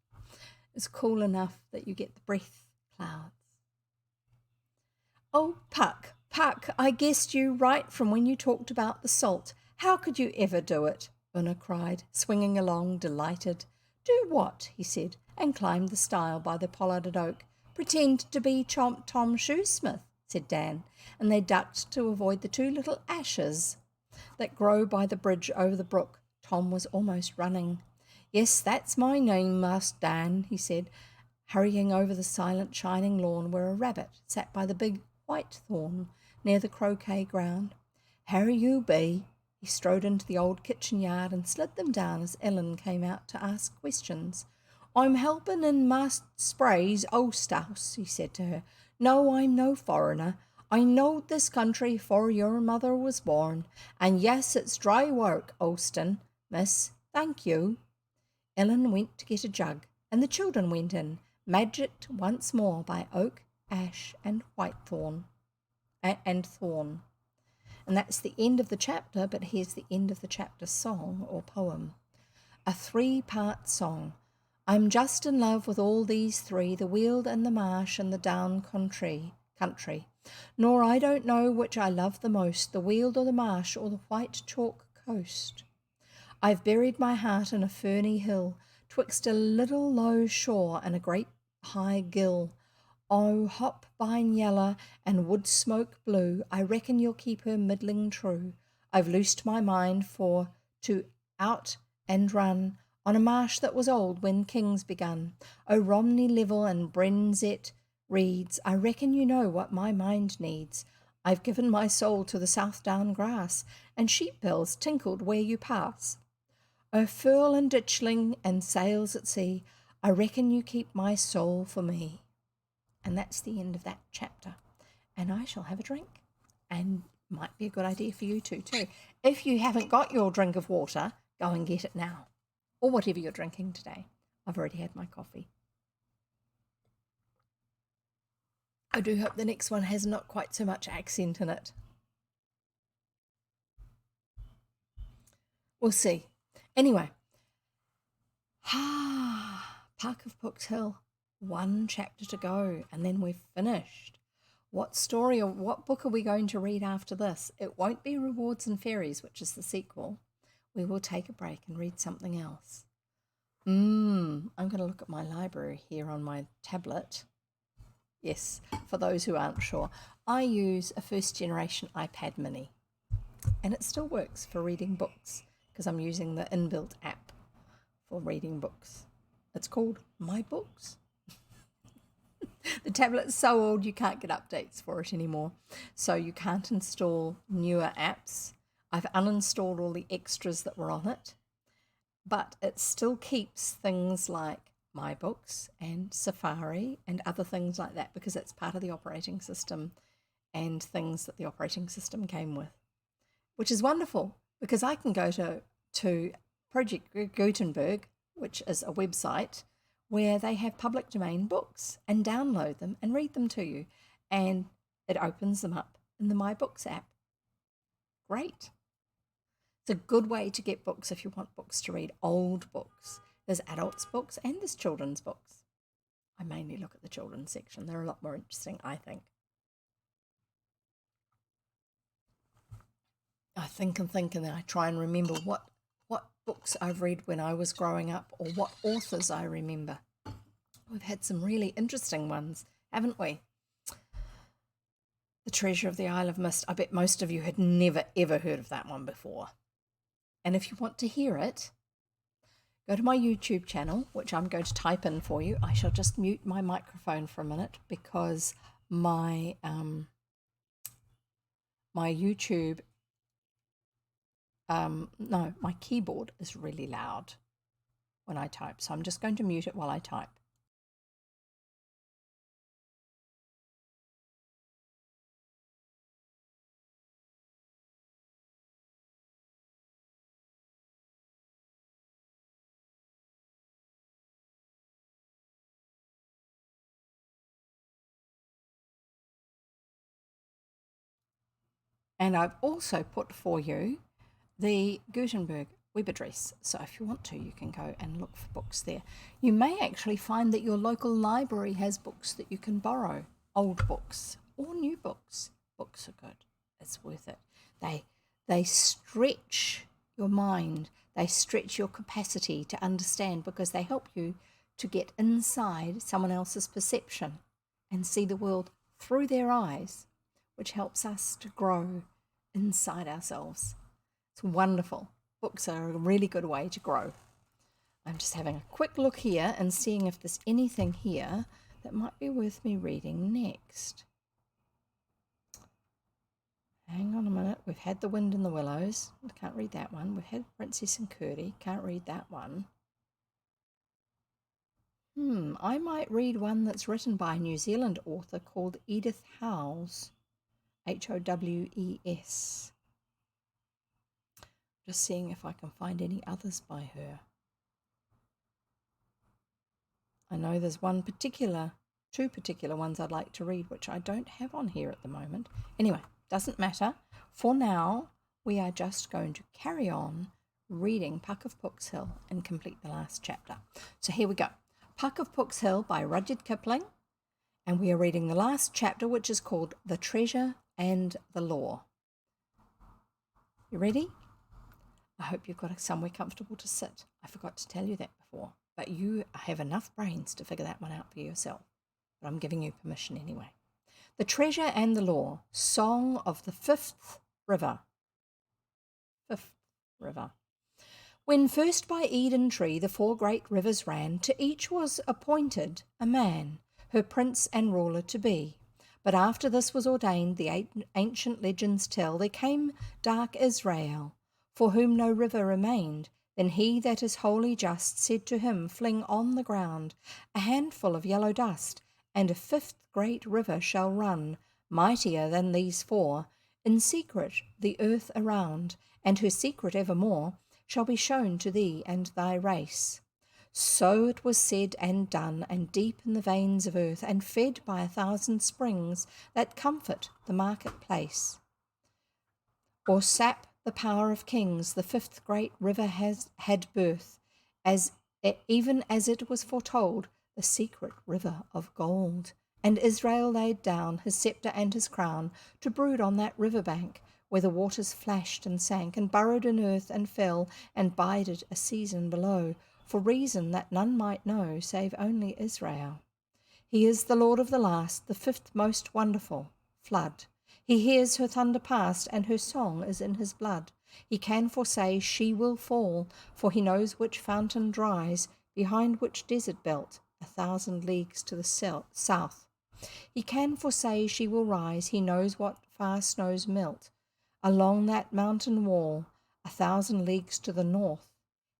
It's cool enough that you get the breath clouds. Oh, Puck, I guessed you right from when you talked about the salt. How could you ever do it? Una cried, swinging along, delighted. Do what? He said, and climbed the stile by the pollarded oak. Pretend to be Tom Shoesmith, said Dan, and they ducked to avoid the two little ashes that grow by the bridge over the brook. Tom was almost running. Yes, that's my name, Master Dan, he said, hurrying over the silent, shining lawn where a rabbit sat by the big white thorn near the croquet ground. Harry you be. He strode into the old kitchen yard and slid them down as Ellen came out to ask questions. I'm helping in Master Spray's oast house, he said to her. No, I'm no foreigner. I knowed this country 'fore your mother was born. And yes, it's dry work, oastin', miss. Thank you. Ellen went to get a jug, and the children went in, magicked once more by oak, ash, and whitethorn. Thorn. And that's the end of the chapter, but here's the end of the chapter song or poem. A 3-part song. I'm just in love with all these three, the weald and the marsh and the down country. Nor I don't know which I love the most, the weald or the marsh or the white chalk coast. I've buried my heart in a ferny hill, twixt a little low shore and a great high gill. Oh, hop vine yeller and wood smoke blue, I reckon you'll keep her middling true. I've loosed my mind for to out and run on a marsh that was old when kings begun. Oh, Romney Level and Brenzett reeds, I reckon you know what my mind needs. I've given my soul to the South Down grass, and sheep bells tinkled where you pass. Oh, furl and ditchling and sails at sea, I reckon you keep my soul for me. And that's the end of that chapter. And I shall have a drink. And might be a good idea for you too. If you haven't got your drink of water, go and get it now. Or whatever you're drinking today. I've already had my coffee. I do hope the next one has not quite so much accent in it. We'll see. Anyway. Park of Pook's Hill. 1 chapter to go, and then we've finished. What story or what book are we going to read after this? It won't be Rewards and Fairies, which is the sequel. We will take a break and read something else. I'm going to look at my library here on my tablet. Yes, for those who aren't sure, I use a first generation iPad mini. and it still works for reading books because I'm using the inbuilt app for reading books. It's called My Books. The tablet's so old you can't get updates for it anymore, so you can't install newer apps. I've uninstalled all the extras that were on it, but it still keeps things like My Books and Safari and other things like that because it's part of the operating system and things that the operating system came with, which is wonderful because I can go to Project Gutenberg, which is a website where they have public domain books, and download them and read them to you, and it opens them up in the My Books app. Great. It's a good way to get books if you want books to read, old books. There's adults books and there's children's books. I mainly look at the children's section. They're a lot more interesting, I think. I think and then I try and remember what books I've read when I was growing up or what authors I remember. We've had some really interesting ones, haven't we? The Treasure of the Isle of Mist. I bet most of you had never, ever heard of that one before. And if you want to hear it, go to my YouTube channel, which I'm going to type in for you. I shall just mute my microphone for a minute because my YouTube, my keyboard is really loud when I type. So I'm just going to mute it while I type. And I've also put for you the Gutenberg web address. So if you want to, you can go and look for books there. You may actually find that your local library has books that you can borrow, old books or new books. Books are good. It's worth it. They stretch your mind. They stretch your capacity to understand because they help you to get inside someone else's perception and see the world through their eyes, which helps us to grow inside ourselves. It's wonderful. Books are a really good way to grow. I'm just having a quick look here and seeing if there's anything here that might be worth me reading next. Hang on a minute. We've had The Wind in the Willows. I can't read that one. We've had Princess and Curdy. Can't read that one. I might read one that's written by a New Zealand author called Edith Howes. Howes. Just seeing if I can find any others by her. I know there's two particular ones I'd like to read, which I don't have on here at the moment. Anyway, doesn't matter. For now, we are just going to carry on reading Puck of Pook's Hill and complete the last chapter. So here we go. Puck of Pook's Hill by Rudyard Kipling. And we are reading the last chapter, which is called The Treasure and the Law. You ready? I hope you've got somewhere comfortable to sit. I forgot to tell you that before, but you have enough brains to figure that one out for yourself. But I'm giving you permission anyway. The Treasure and the Law, Song of the Fifth River. Fifth River. When first by Eden tree the four great rivers ran, to each was appointed a man, her prince and ruler to be. But after this was ordained, the ancient legends tell, there came dark Israel, for whom no river remained. Then he that is wholly just said to him, fling on the ground a handful of yellow dust, and a fifth great river shall run, mightier than these four, in secret the earth around, and her secret evermore shall be shown to thee and thy race. So it was said and done, and deep in the veins of earth, and fed by 1,000 springs that comfort the marketplace. Or sap the power of kings, the fifth great river had birth, even as it was foretold, the secret river of gold. And Israel laid down his sceptre and his crown to brood on that river bank, where the waters flashed and sank, and burrowed in earth and fell, and bided a season below, for reason that none might know, save only Israel. He is the Lord of the last, the fifth most wonderful, flood. He hears her thunder past, and her song is in his blood. He can foresay she will fall, for he knows which fountain dries, behind which desert belt, 1,000 leagues to the south. He can foresay she will rise, he knows what far snows melt, along that mountain wall, 1,000 leagues to the north.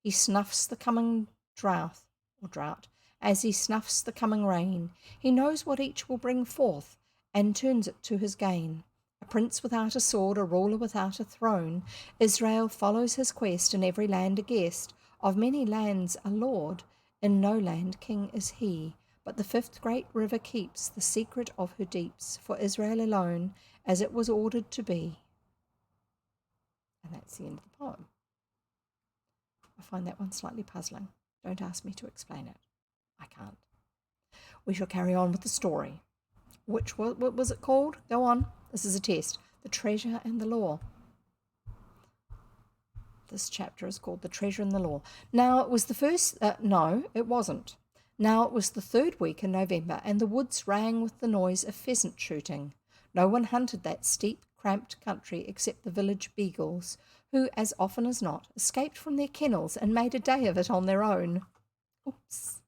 He snuffs the coming drought, as he snuffs the coming rain. He knows what each will bring forth, and turns it to his gain. A prince without a sword, a ruler without a throne. Israel follows his quest, in every land a guest, of many lands a lord. In no land king is he, but the fifth great river keeps the secret of her deeps, for Israel alone, as it was ordered to be. And that's the end of the poem. I find that one slightly puzzling. Don't ask me to explain it. I can't. We shall carry on with the story. What was it called? Go on. This is a test. The Treasure and the Law. This chapter is called The Treasure and the Law. Now it was the first... no, it wasn't. Now it was the third week in November, and the woods rang with the noise of pheasant shooting. No one hunted that steep, cramped country except the village beagles, who, as often as not, escaped from their kennels and made a day of it on their own. Oops.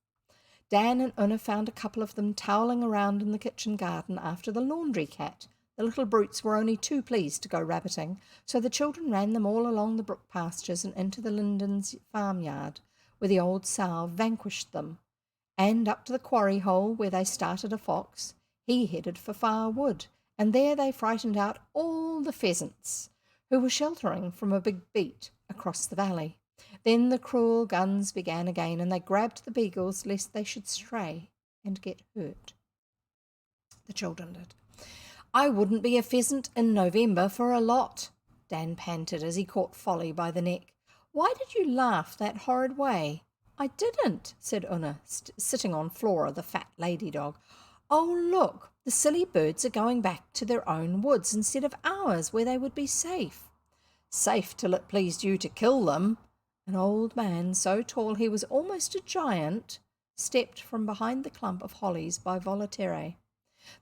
Dan and Una found a couple of them toweling around in the kitchen garden after the laundry cat. The little brutes were only too pleased to go rabbiting, so the children ran them all along the brook pastures and into the Lindens farmyard, where the old sow vanquished them, and up to the quarry hole where they started a fox. He headed for firewood, and there they frightened out all the pheasants, who were sheltering from a big beat across the valley. Then the cruel guns began again, and they grabbed the beagles lest they should stray and get hurt. The children did. I wouldn't be a pheasant in November for a lot, Dan panted as he caught Folly by the neck. Why did you laugh that horrid way? I didn't, said Una, sitting on Flora, the fat lady dog. Oh, look, the silly birds are going back to their own woods instead of ours, where they would be safe. Safe till it pleased you to kill them. An old man, so tall he was almost a giant, stepped from behind the clump of hollies by Volaterrae.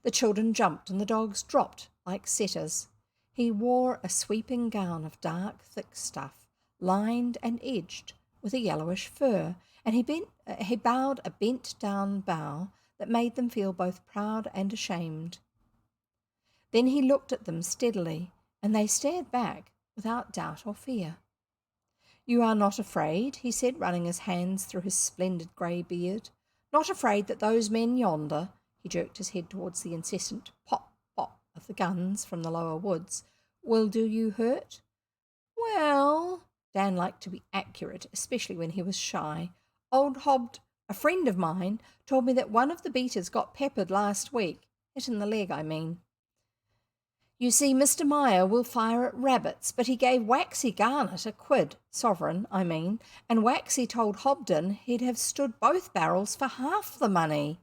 The children jumped and the dogs dropped like setters. He wore a sweeping gown of dark, thick stuff, lined and edged with a yellowish fur, and he bowed a bent-down bow that made them feel both proud and ashamed. Then he looked at them steadily, and they stared back without doubt or fear. You are not afraid, he said, running his hands through his splendid grey beard. Not afraid that those men yonder, he jerked his head towards the incessant pop, pop of the guns from the lower woods, will do you hurt? Well, Dan liked to be accurate, especially when he was shy. Old Hobbd, a friend of mine, told me that one of the beaters got peppered last week. Hit in the leg, I mean. You see, Mr. Meyer will fire at rabbits, but he gave Waxy Garnet a quid, sovereign, I mean, and Waxy told Hobden he'd have stood both barrels for half the money.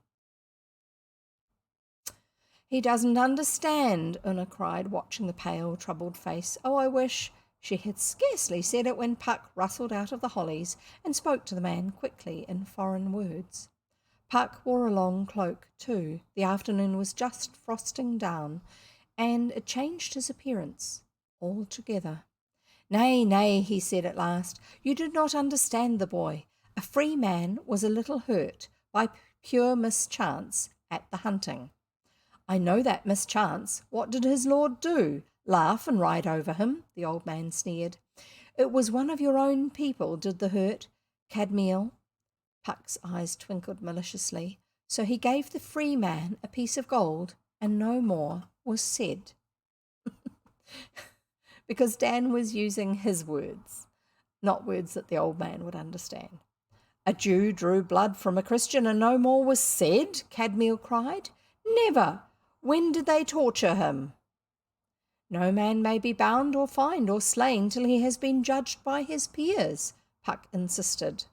He doesn't understand, Una cried, watching the pale, troubled face. Oh, I wish... She had scarcely said it when Puck rustled out of the hollies and spoke to the man quickly in foreign words. Puck wore a long cloak, too. The afternoon was just frosting down, and it changed his appearance altogether. Nay, nay, he said at last, you did not understand the boy. A free man was a little hurt by pure mischance at the hunting. I know that mischance. What did his lord do? Laugh and ride over him? The old man sneered. It was one of your own people did the hurt, Cadmiel. Puck's eyes twinkled maliciously. So he gave the free man a piece of gold, and no more was said. Because Dan was using his words, not words that the old man would understand. A Jew drew blood from a Christian and no more was said, Cadmiel cried. Never. When did they torture him? No man may be bound or fined or slain till he has been judged by his peers, Puck insisted.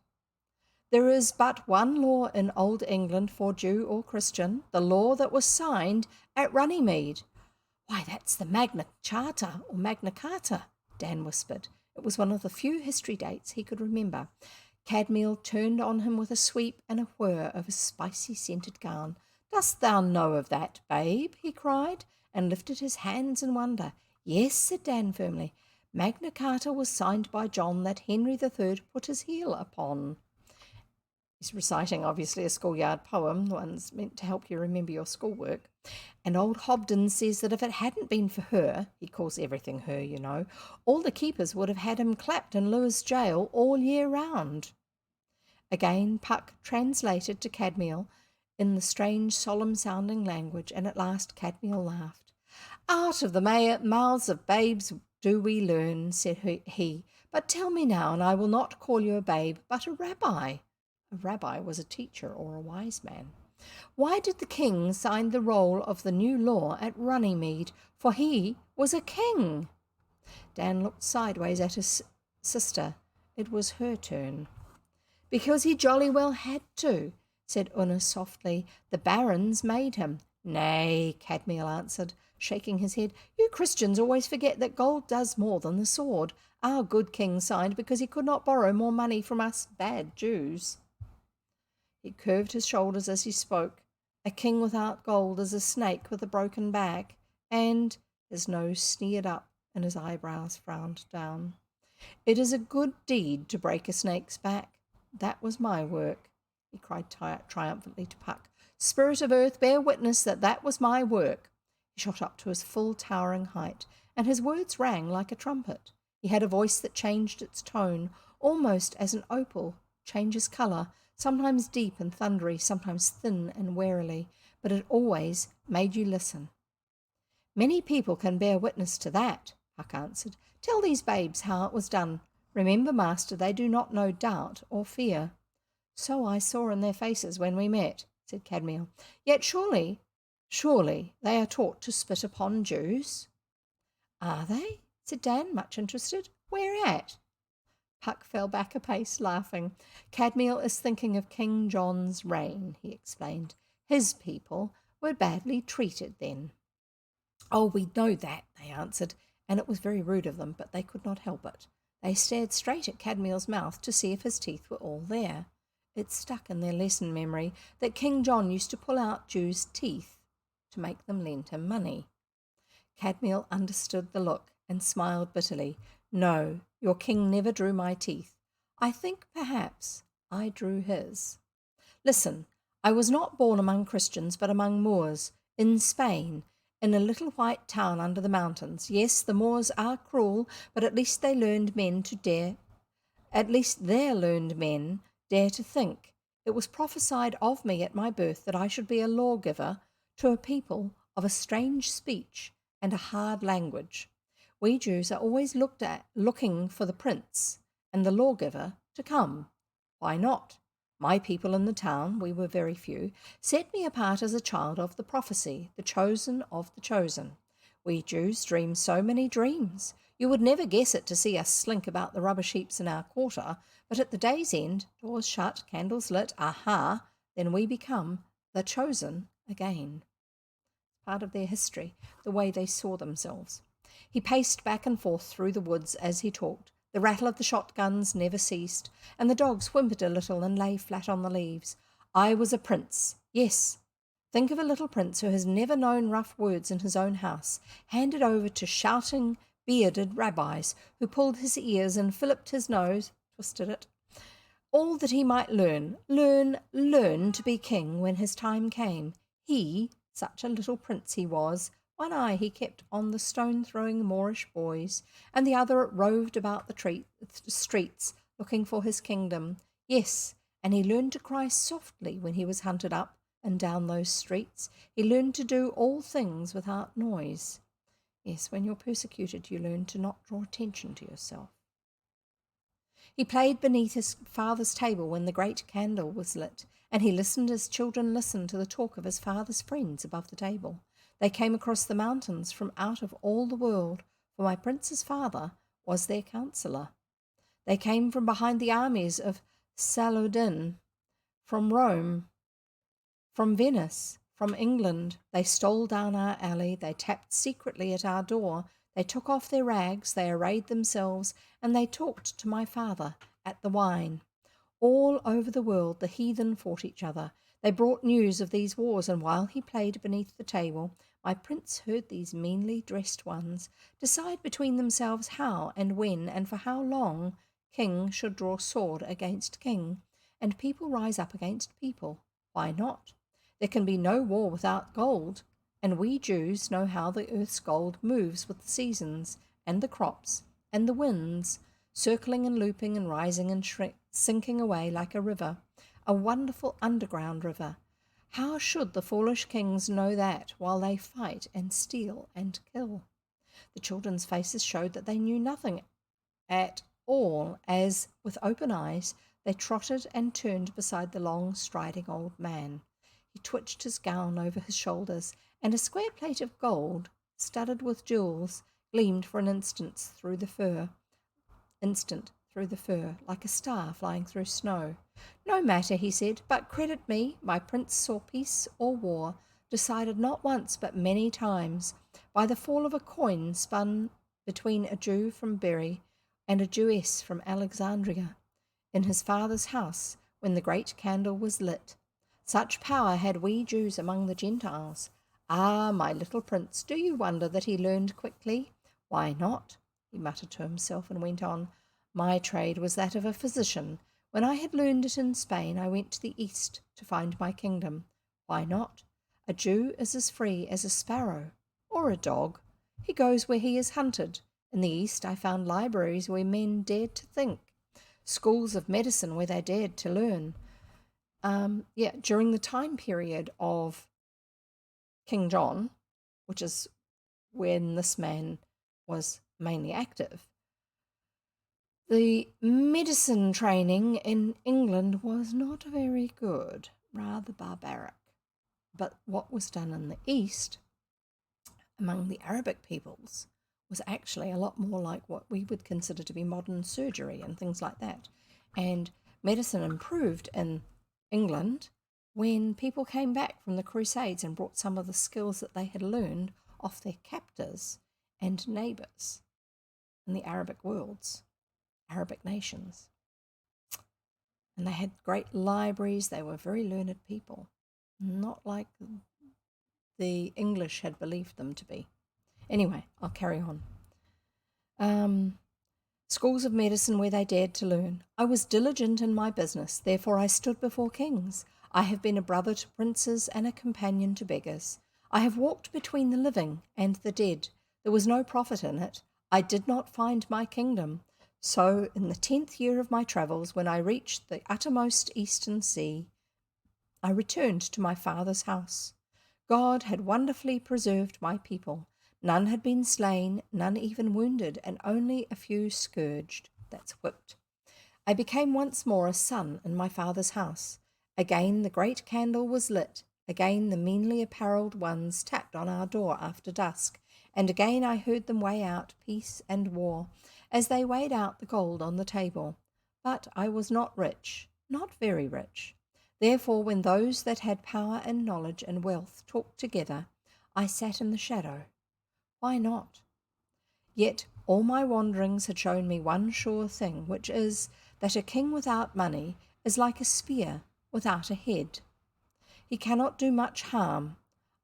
There is but one law in old England for Jew or Christian, the law that was signed at Runnymede. Why, that's the Magna Charta or Magna Carta, Dan whispered. It was one of the few history dates he could remember. Cadmiel turned on him with a sweep and a whir of his spicy scented gown. Dost thou know of that, babe? He cried, and lifted his hands in wonder. Yes, said Dan firmly. Magna Carta was signed by John that Henry III put his heel upon. He's reciting, obviously, a schoolyard poem, one's meant to help you remember your schoolwork. And old Hobden says that if it hadn't been for her, he calls everything her, you know, all the keepers would have had him clapped in Lewes jail all year round. Again Puck translated to Cadmiel in the strange, solemn-sounding language, and at last Cadmiel laughed. Out of the mouths of babes do we learn, said he. But tell me now, and I will not call you a babe, but a rabbi. A rabbi was a teacher or a wise man. Why did the king sign the roll of the new law at Runnymede? For he was a king. Dan looked sideways at his sister. It was her turn. Because he jolly well had to, said Una softly. The barons made him. Nay, Cadmiel answered, shaking his head. You Christians always forget that gold does more than the sword. Our good king signed because he could not borrow more money from us bad Jews. He curved his shoulders as he spoke. A king without gold is a snake with a broken back, and his nose sneered up and his eyebrows frowned down. It is a good deed to break a snake's back. That was my work, he cried triumphantly to Puck. Spirit of earth, bear witness that that was my work. He shot up to his full towering height, and his words rang like a trumpet. He had a voice that changed its tone, almost as an opal changes colour, sometimes deep and thundery, sometimes thin and warily, but it always made you listen. Many people can bear witness to that, Puck answered. Tell these babes how it was done. Remember, master, they do not know doubt or fear. So I saw in their faces when we met, said Cadmiel. Yet surely they are taught to spit upon Jews. Are they? Said Dan, much interested. Where at? Puck fell back a pace, laughing. Cadmiel is thinking of King John's reign, he explained. His people were badly treated then. Oh, we know that, they answered, and it was very rude of them, but they could not help it. They stared straight at Cadmiel's mouth to see if his teeth were all there. It stuck in their lesson memory that King John used to pull out Jews' teeth to make them lend him money. Cadmiel understood the look and smiled bitterly. No, your king never drew my teeth. I think perhaps I drew his. Listen, I was not born among Christians, but among Moors, in Spain, in a little white town under the mountains. Yes, the Moors are cruel, but at least their learned men dare to think. It was prophesied of me at my birth that I should be a lawgiver to a people of a strange speech and a hard language. We Jews are always looking for the prince and the lawgiver to come. Why not? My people in the town, we were very few, set me apart as a child of the prophecy, the chosen of the chosen. We Jews dream so many dreams. You would never guess it to see us slink about the rubbish heaps in our quarter, but at the day's end, doors shut, candles lit, aha, then we become the chosen again. Part of their history, the way they saw themselves. He paced back and forth through the woods as he talked. The rattle of the shotguns never ceased, and the dogs whimpered a little and lay flat on the leaves. I was a prince, yes. Think of a little prince who has never known rough words in his own house, handed over to shouting, bearded rabbis who pulled his ears and filliped his nose, twisted it. All that he might learn to be king when his time came. He, such a little prince he was, one eye he kept on the stone-throwing Moorish boys, and the other roved about the streets looking for his kingdom. Yes, and he learned to cry softly when he was hunted up and down those streets. He learned to do all things without noise. Yes, when you're persecuted, you learn to not draw attention to yourself. He played beneath his father's table when the great candle was lit, and he listened as children listen to the talk of his father's friends above the table. They came across the mountains from out of all the world, for my prince's father was their counsellor. They came from behind the armies of Saladin, from Rome, from Venice, from England. They stole down our alley, they tapped secretly at our door, they took off their rags, they arrayed themselves, and they talked to my father at the wine. All over the world the heathen fought each other. They brought news of these wars, and while he played beneath the table, My prince heard these meanly dressed ones decide between themselves how and when and for how long king should draw sword against king, and people rise up against people. Why not? There can be no war without gold, and we Jews know how the earth's gold moves with the seasons and the crops and the winds, circling and looping and rising and sinking away like a river, a wonderful underground river. How should the foolish kings know that while they fight and steal and kill? The children's faces showed that they knew nothing at all as, with open eyes, they trotted and turned beside the long, striding old man. He twitched his gown over his shoulders, and a square plate of gold, studded with jewels, gleamed for an instant through the fur, like a star flying through snow. No matter, he said, but credit me, my prince saw peace or war, decided not once but many times, by the fall of a coin spun between a Jew from Bury and a Jewess from Alexandria, in his father's house, when the great candle was lit. Such power had we Jews among the Gentiles. Ah, my little prince, do you wonder that he learned quickly? Why not? He muttered to himself and went on. My trade was that of a physician. When I had learned it in Spain, I went to the east to find my kingdom. Why not? A Jew is as free as a sparrow, or a dog. He goes where he is hunted. In the east I found libraries where men dared to think, schools of medicine where they dared to learn. During the time period of King John, which is when this man was mainly active, the medicine training in England was not very good, rather barbaric. But what was done in the East, among the Arabic peoples, was actually a lot more like what we would consider to be modern surgery and things like that. And medicine improved in England when people came back from the Crusades and brought some of the skills that they had learned off their captors and neighbours in the Arabic worlds. Arabic nations. And they had great libraries. They were very learned people, not like the English had believed them to be. Anyway, I'll carry on. Schools of medicine where they dared to learn. I was diligent in my business, therefore I stood before kings. I have been a brother to princes and a companion to beggars. I have walked between the living and the dead. There was no profit in it. I did not find my kingdom. So, in the 10th year of my travels, when I reached the uttermost eastern sea, I returned to my father's house. God had wonderfully preserved my people. None had been slain, none even wounded, and only a few scourged, that's whipped. I became once more a son in my father's house. Again the great candle was lit. Again the meanly apparelled ones tapped on our door after dusk, and again I heard them weigh out peace and war, as they weighed out the gold on the table. But I was not rich, not very rich. Therefore, when those that had power and knowledge and wealth talked together, I sat in the shadow. Why not? Yet all my wanderings had shown me one sure thing, which is that a king without money is like a spear without a head. He cannot do much harm.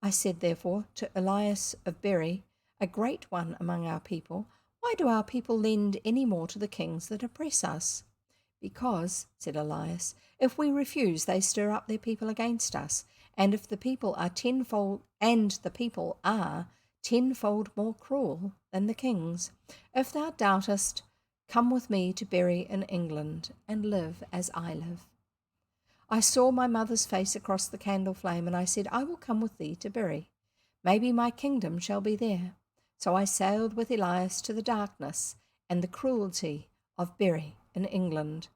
I said, therefore, to Elias of Bury, a great one among our people, why do our people lend any more to the kings that oppress us? Because, said Elias, if we refuse, they stir up their people against us, and if the people are tenfold more cruel than the kings. If thou doubtest, come with me to Bury in England, and live as I live. I saw my mother's face across the candle flame, and I said, I will come with thee to Bury. Maybe my kingdom shall be there. So I sailed with Elias to the darkness and the cruelty of Bury in England,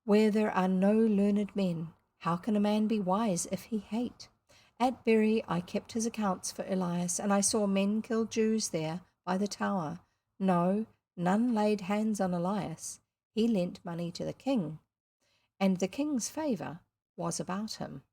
where there are no learned men. How can a man be wise if he hate? At Bury I kept his accounts for Elias, and I saw men kill Jews there by the tower. No, none laid hands on Elias. He lent money to the king, and the king's favour was about him.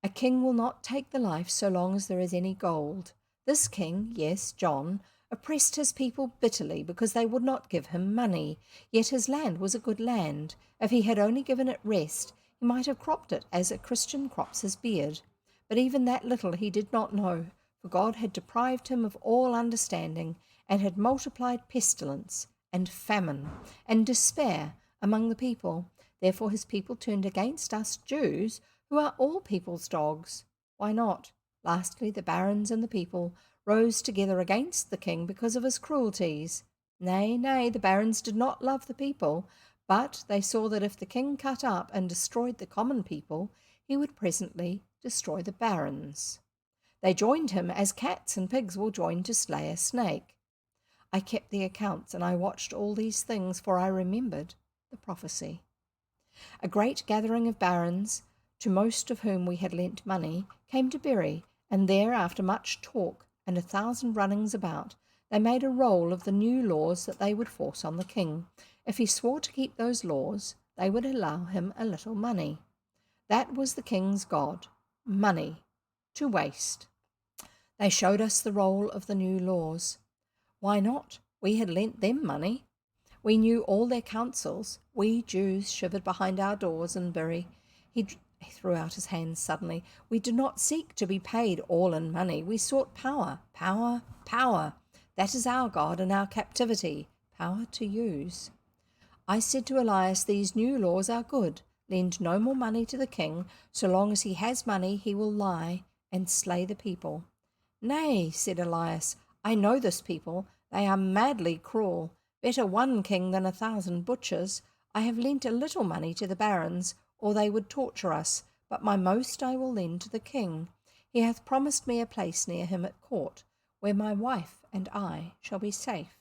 A king will not take the life so long as there is any gold. This king, yes, John, oppressed his people bitterly because they would not give him money. Yet his land was a good land. If he had only given it rest, he might have cropped it as a Christian crops his beard. But even that little he did not know, for God had deprived him of all understanding and had multiplied pestilence and famine and despair among the people. Therefore his people turned against us Jews, who are all people's dogs. Why not? Lastly, the barons and the people rose together against the king because of his cruelties. Nay, nay, the barons did not love the people, but they saw that if the king cut up and destroyed the common people, he would presently destroy the barons. They joined him as cats and pigs will join to slay a snake. I kept the accounts, and I watched all these things, for I remembered the prophecy. A great gathering of barons, to most of whom we had lent money, came to Bury, and there, after much talk and 1,000 runnings about, they made a roll of the new laws that they would force on the king. If he swore to keep those laws, they would allow him a little money. That was the king's god, money, to waste. They showed us the roll of the new laws. Why not? We had lent them money. We knew all their counsels. We Jews shivered behind our doors in Bury. He threw out his hands suddenly. We did not seek to be paid all in money. We sought power, power, power. That is our God and our captivity, power to use. I said to Elias, these new laws are good. Lend no more money to the king. So long as he has money, he will lie and slay the people. Nay, said Elias, I know this people. They are madly cruel. Better one king than 1,000 butchers. I have lent a little money to the barons, or they would torture us, but my most I will lend to the king. He hath promised me a place near him at court, where my wife and I shall be safe.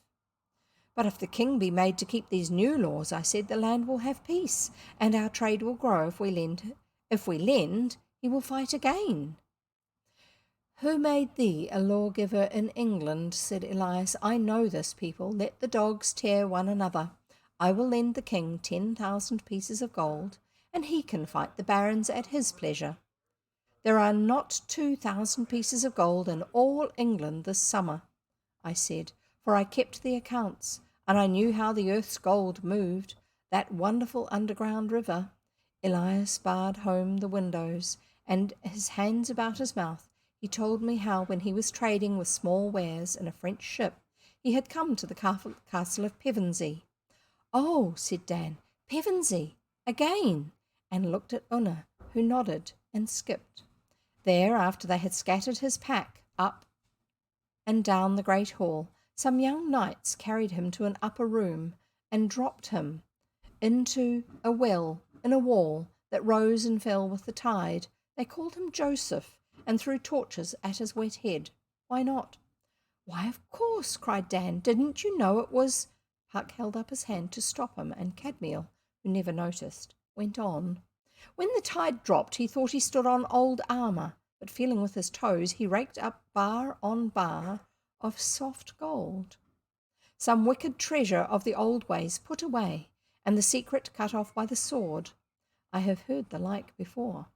But if the king be made to keep these new laws, I said, the land will have peace, and our trade will grow. If we lend, he will fight again. Who made thee a lawgiver in England? Said Elias. I know this people. Let the dogs tear one another. I will lend the king 10,000 pieces of gold, and he can fight the barons at his pleasure. There are not 2,000 pieces of gold in all England this summer, I said, for I kept the accounts, and I knew how the earth's gold moved, that wonderful underground river. Elias barred home the windows, and his hands about his mouth, he told me how, when he was trading with small wares in a French ship, he had come to the castle of Pevensey. Oh, said Dan, Pevensey, again, and looked at Una, who nodded and skipped. There, after they had scattered his pack up and down the great hall, some young knights carried him to an upper room and dropped him into a well in a wall that rose and fell with the tide. They called him Joseph, and threw torches at his wet head. Why not? Why, of course, cried Dan. Didn't you know it was... Puck held up his hand to stop him, and Cadmiel, who never noticed, went on. When the tide dropped, he thought he stood on old armour, but feeling with his toes, he raked up bar on bar of soft gold. Some wicked treasure of the old ways put away, and the secret cut off by the sword. I have heard the like before.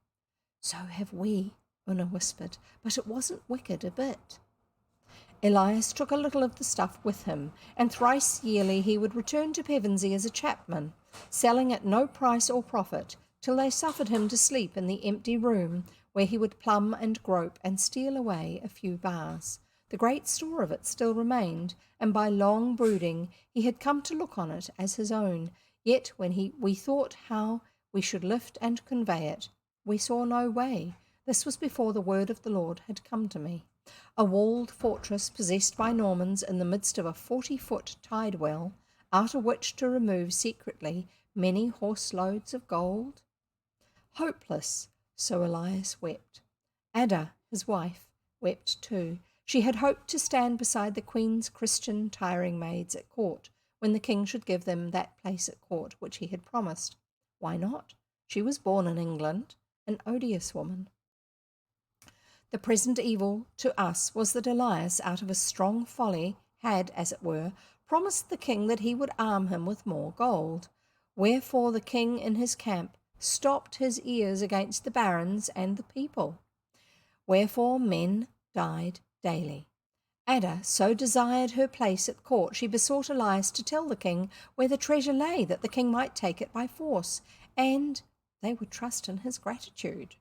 So have we, Una whispered, but it wasn't wicked a bit. Elias took a little of the stuff with him, and thrice yearly he would return to Pevensey as a chapman, selling at no price or profit, till they suffered him to sleep in the empty room, where he would plumb and grope and steal away a few bars. The great store of it still remained, and by long brooding he had come to look on it as his own. Yet when we thought how we should lift and convey it, we saw no way. This was before the word of the Lord had come to me. A walled fortress possessed by Normans in the midst of a 40-foot tide well, out of which to remove secretly many horse loads of gold. Hopeless, so Elias wept. Ada, his wife, wept too. She had hoped to stand beside the Queen's Christian tiring maids at court, when the king should give them that place at court which he had promised. Why not? She was born in England, an odious woman. The present evil to us was that Elias, out of his strong folly, had, as it were, promised the king that he would arm him with more gold. Wherefore the king in his camp stopped his ears against the barons and the people. Wherefore men died daily. Ada so desired her place at court, she besought Elias to tell the king where the treasure lay, that the king might take it by force, and they would trust in his gratitude.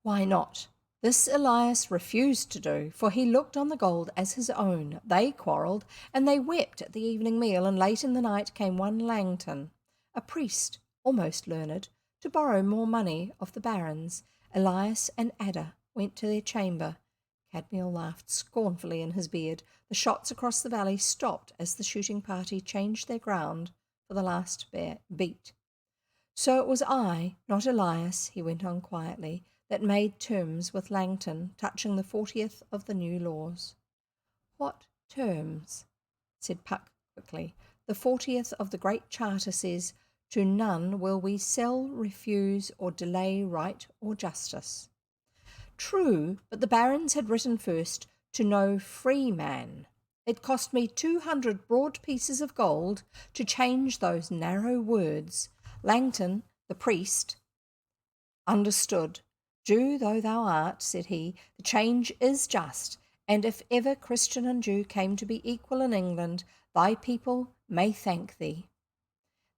Why not? This Elias refused to do, for he looked on the gold as his own. They quarrelled, and they wept at the evening meal, and late in the night came one Langton, a priest, almost learned, to borrow more money of the barons. Elias and Ada went to their chamber. Cadmiel laughed scornfully in his beard. The shots across the valley stopped as the shooting party changed their ground for the last beat. So it was I, not Elias, he went on quietly, that made terms with Langton touching the 40th of the new laws. What terms? Said Puck quickly. The 40th of the Great Charter says, to none will we sell, refuse, or delay right or justice. True, but the barons had written first, to no free man. It cost me 200 broad pieces of gold to change those narrow words. Langton, the priest, understood. Jew though thou art, said he, the change is just, and if ever Christian and Jew came to be equal in England, thy people may thank thee.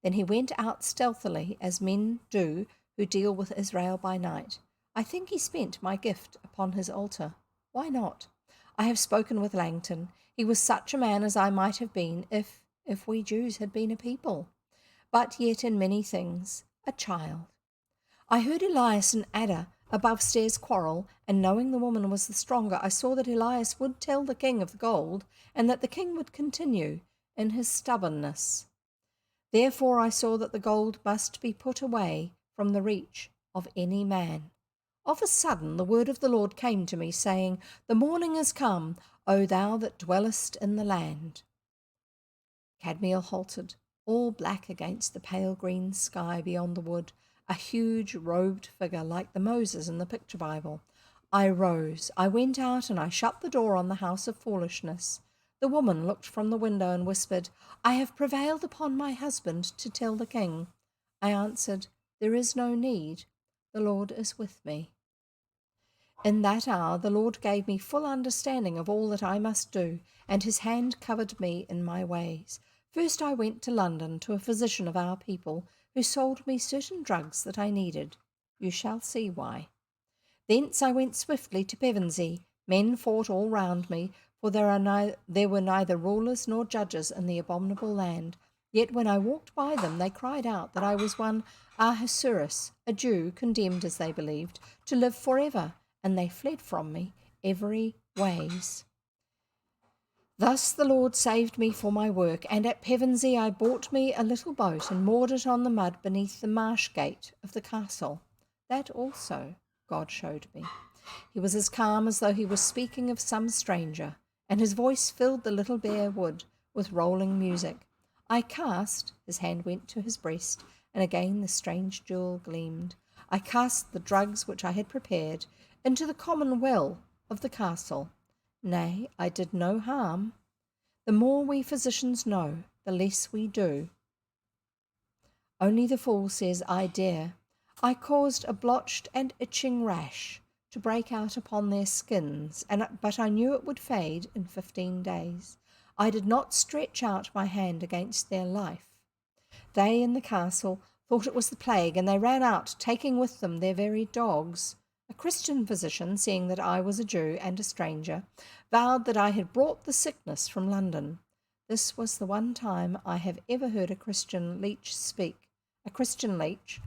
Then he went out stealthily, as men do who deal with Israel by night. I think he spent my gift upon his altar. Why not? I have spoken with Langton. He was such a man as I might have been if we Jews had been a people, but yet in many things a child. I heard Elias and Ada above stairs quarrel, and knowing the woman was the stronger, I saw that Elias would tell the king of the gold, and that the king would continue in his stubbornness. Therefore I saw that the gold must be put away from the reach of any man. Of a sudden the word of the Lord came to me, saying, The morning is come, O thou that dwellest in the land. Cadmiel halted, all black against the pale green sky beyond the wood, a huge robed figure like the Moses in the picture Bible. I rose, I went out, and I shut the door on the house of foolishness. The woman looked from the window and whispered, I have prevailed upon my husband to tell the king. I answered, There is no need. The Lord is with me. In that hour the Lord gave me full understanding of all that I must do, and his hand covered me in my ways. First I went to London to a physician of our people, who sold me certain drugs that I needed. You shall see why. Thence I went swiftly to Pevensey. Men fought all round me, for there were neither rulers nor judges in the abominable land. Yet when I walked by them, they cried out that I was one Ahasuerus, a Jew, condemned, as they believed, to live forever, and they fled from me every ways. Thus the Lord saved me for my work, and at Pevensey I bought me a little boat and moored it on the mud beneath the marsh gate of the castle. That also God showed me. He was as calm as though he was speaking of some stranger, and his voice filled the little bare wood with rolling music. I cast, his hand went to his breast, and again the strange jewel gleamed. I cast the drugs which I had prepared into the common well of the castle. Nay, I did no harm. The more we physicians know, the less we do. Only the fool says, I dare. I caused a blotched and itching rash to break out upon their skins, but I knew it would fade in 15 days. I did not stretch out my hand against their life. They in the castle thought it was the plague, and they ran out, taking with them their very dogs. A Christian physician, seeing that I was a Jew and a stranger, vowed that I had brought the sickness from London. This was the one time I have ever heard a Christian leech speak. A Christian leech,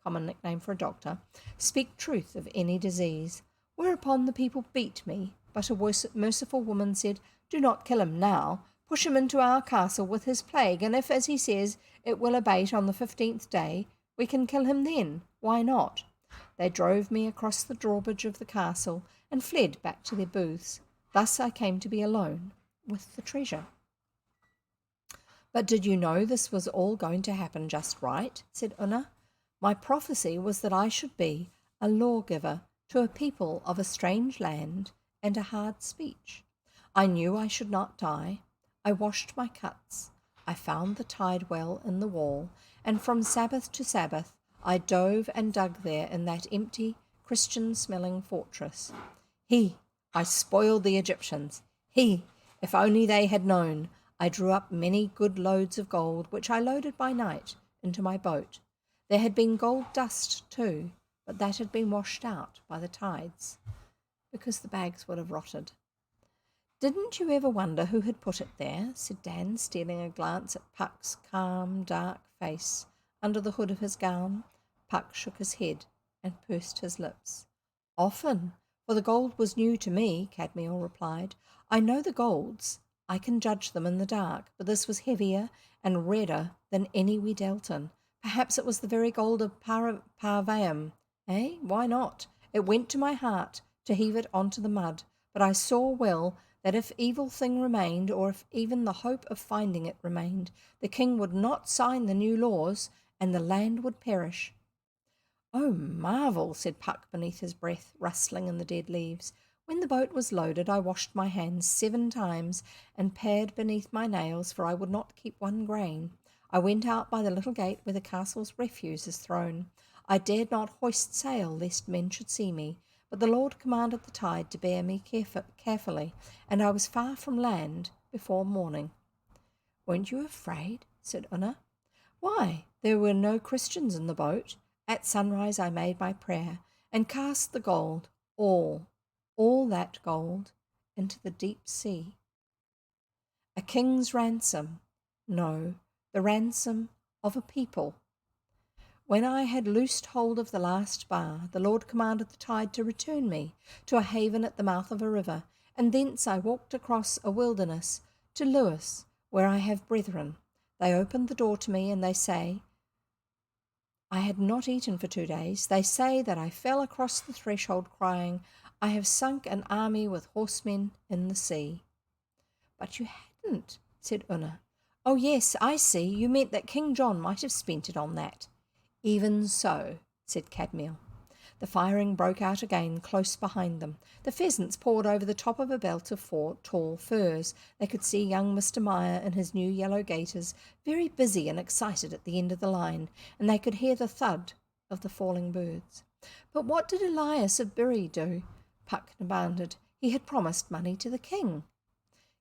common nickname for a doctor, speak truth of any disease. Whereupon the people beat me, but a merciful woman said, Do not kill him now. Push him into our castle with his plague, and if, as he says, it will abate on the 15th day, we can kill him then. Why not? They drove me across the drawbridge of the castle and fled back to their booths. Thus I came to be alone with the treasure. But did you know this was all going to happen just right? Said Una. My prophecy was that I should be a lawgiver to a people of a strange land and a hard speech. I knew I should not die. I washed my cuts. I found the tide well in the wall, and from Sabbath to Sabbath I dove and dug there in that empty, Christian-smelling fortress. I spoiled the Egyptians. If only they had known, I drew up many good loads of gold, which I loaded by night into my boat. There had been gold dust too, but that had been washed out by the tides. because the bags would have rotted. "Didn't you ever wonder who had put it there?" said Dan, stealing a glance at Puck's calm, dark face under the hood of his gown. Puck shook his head and pursed his lips. "Often, for the gold was new to me," Cadmiel replied. "I know the golds. I can judge them in the dark, but this was heavier and redder than any we dealt in. Perhaps it was the very gold of Parvaim. Eh? Why not? It went to my heart to heave it onto the mud, but I saw well that if evil thing remained, or if even the hope of finding it remained, the king would not sign the new laws, and the land would perish." "Oh, marvel," said Puck beneath his breath, rustling in the dead leaves. "When the boat was loaded, I washed my hands 7 times and pared beneath my nails, for I would not keep one grain. I went out by the little gate where the castle's refuse is thrown. I dared not hoist sail lest men should see me, but the Lord commanded the tide to bear me carefully, and I was far from land before morning." "Weren't you afraid?" said Una. "Why, there were no Christians in the boat. At sunrise I made my prayer and cast the gold, all that gold, into the deep sea." "A king's ransom? No, the ransom of a people. When I had loosed hold of the last bar, the Lord commanded the tide to return me to a haven at the mouth of a river, and thence I walked across a wilderness to Lewis, where I have brethren. They opened the door to me, and they say, I had not eaten for 2 days. They say that I fell across the threshold crying, I have sunk an army with horsemen in the sea." "But you hadn't," said Una. "Oh yes, I see. You meant that King John might have spent it on that." "Even so," said Cadmiel. The firing broke out again close behind them. The pheasants poured over the top of a belt of 4 tall firs. They could see young Mr. Meyer in his new yellow gaiters, very busy and excited at the end of the line, and they could hear the thud of the falling birds. "But what did Elias of Bury do?" Puck demanded. "He had promised money to the king."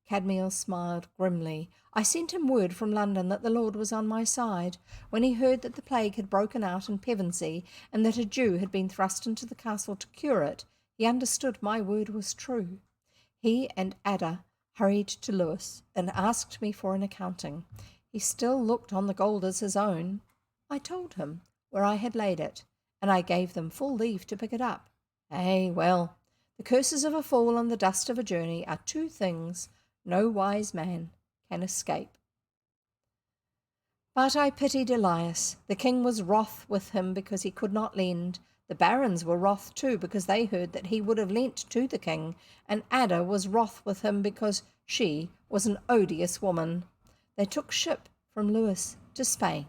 Cadmiel smiled grimly. "I sent him word from London that the Lord was on my side. When he heard that the plague had broken out in Pevensey and that a Jew had been thrust into the castle to cure it, he understood my word was true. He and Ada hurried to Lewis and asked me for an accounting. He still looked on the gold as his own. I told him where I had laid it, and I gave them full leave to pick it up. Well, the curses of a fool and the dust of a journey are 2 things no wise man can escape. But I pitied Elias. The king was wroth with him because he could not lend. The barons were wroth too because they heard that he would have lent to the king, and Ada was wroth with him because she was an odious woman. They took ship from Lewis to Spain.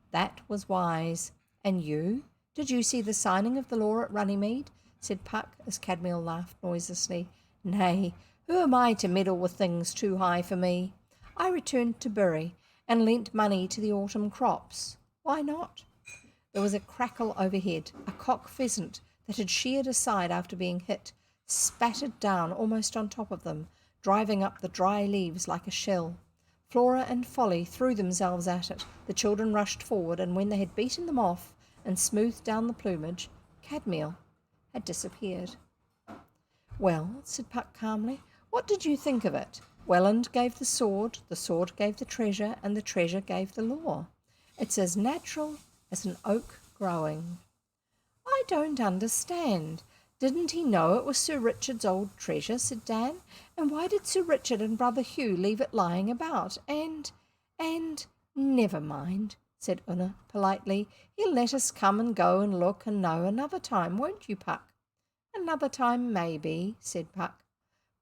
That was wise. And you? Did you see the signing of the law at Runnymede?" said Puck, as Cadmiel laughed noiselessly. "Nay, who am I to meddle with things too high for me? I returned to Bury and lent money to the autumn crops. Why not?" There was a crackle overhead. A cock pheasant that had sheared aside after being hit spattered down almost on top of them, driving up the dry leaves like a shell. Flora and Folly threw themselves at it. The children rushed forward, and when they had beaten them off and smoothed down the plumage, Cadmiel had disappeared. "Well," said Puck calmly, "what did you think of it? Welland gave the sword gave the treasure, and the treasure gave the law. It's as natural as an oak growing." "I don't understand. Didn't he know it was Sir Richard's old treasure?" said Dan. "And why did Sir Richard and brother Hugh leave it lying about? And, never mind," said Una politely. "He'll let us come and go and look and know another time, won't you, Puck?" "Another time, maybe," said Puck.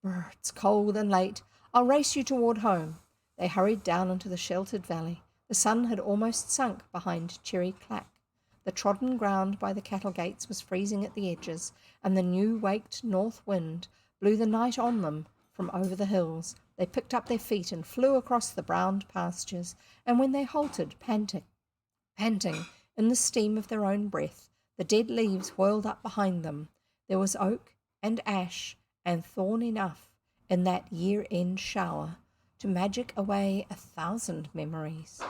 "Brr, it's cold and late. I'll race you toward home." They hurried down into the sheltered valley. The sun had almost sunk behind Cherry Clack. The trodden ground by the cattle gates was freezing at the edges, and the new waked north wind blew the night on them from over the hills. They picked up their feet and flew across the browned pastures, and when they halted, panting in the steam of their own breath, the dead leaves whirled up behind them. There was oak and ash and thorn enough in that year-end shower to magic away 1,000 memories.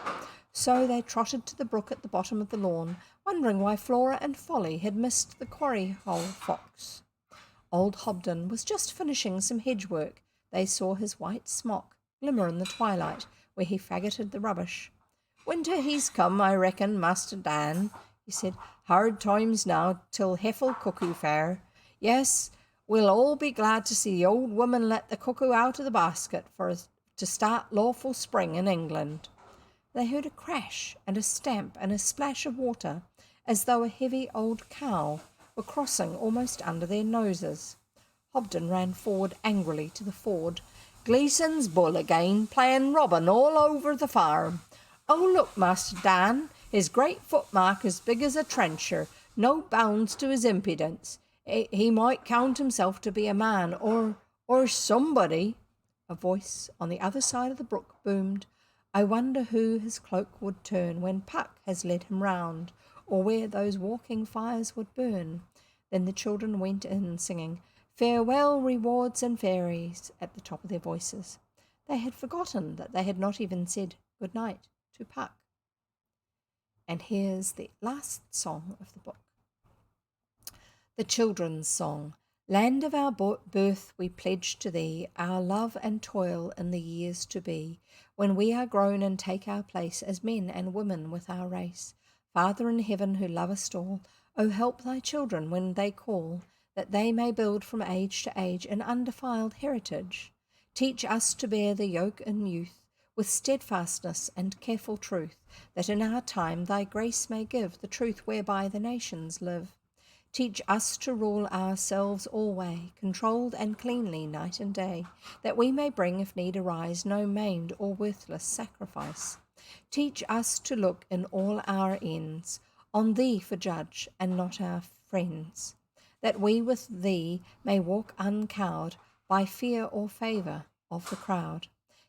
So they trotted to the brook at the bottom of the lawn, wondering why Flora and Folly had missed the quarry hole fox. Old Hobden was just finishing some hedge work. They saw his white smock glimmer in the twilight where he faggoted the rubbish. "Winter he's come, I reckon, Master Dan," he said. "Hard times now till Heffel cuckoo fair. Yes, we'll all be glad to see the old woman let the cuckoo out of the basket for to start lawful spring in England." They heard a crash and a stamp and a splash of water, as though a heavy old cow were crossing almost under their noses. Hobden ran forward angrily to the ford. "Gleeson's bull again, playing Robin all over the farm. Oh, look, Master Dan, his great footmark as big as a trencher, no bounds to his impudence. He might count himself to be a man, or somebody." A voice on the other side of the brook boomed. "I wonder who his cloak would turn when Puck has led him round, or where those walking fires would burn." Then the children went in, singing "Farewell, rewards and fairies" at the top of their voices. They had forgotten that they had not even said good night to Puck. And here's the last song of the book. The Children's Song. Land of our birth, we pledge to thee our love and toil in the years to be, when we are grown and take our place as men and women with our race. Father in heaven who lovest all, O help thy children when they call, that they may build from age to age an undefiled heritage. Teach us to bear the yoke in youth with steadfastness and careful truth, that in our time thy grace may give the truth whereby the nations live. Teach us to rule ourselves alway, controlled and cleanly night and day, that we may bring, if need arise, no maimed or worthless sacrifice. Teach us to look in all our ends on thee for judge and not our friends, that we with thee may walk uncowed by fear or favour of the crowd.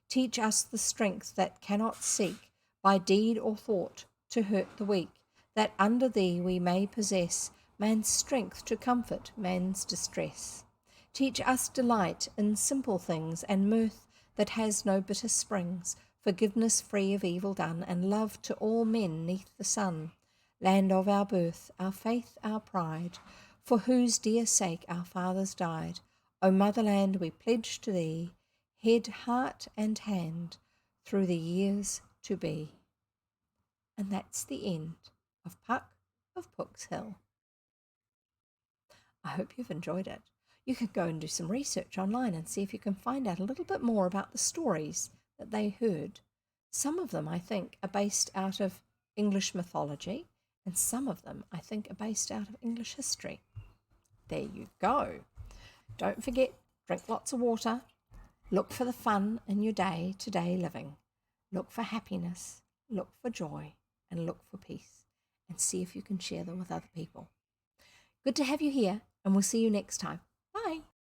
Teach us the strength that cannot seek by deed or thought to hurt the weak, that under thee we may possess man's strength to comfort man's distress. Teach us delight in simple things and mirth that has no bitter springs, forgiveness free of evil done, and love to all men neath the sun. Land of our birth, our faith, our pride, for whose dear sake our fathers died. O motherland, we pledge to thee, head, heart and hand, through the years to be. And that's the end of Puck of Pook's Hill. I hope you've enjoyed it. You can go and do some research online and see if you can find out a little bit more about the stories that they heard. Some of them, I think, are based out of English mythology, and some of them, I think, are based out of English history. There you go. Don't forget, drink lots of water. Look for the fun in your day-to-day living. Look for happiness, look for joy, and look for peace, and see if you can share them with other people. Good to have you here, and we'll see you next time.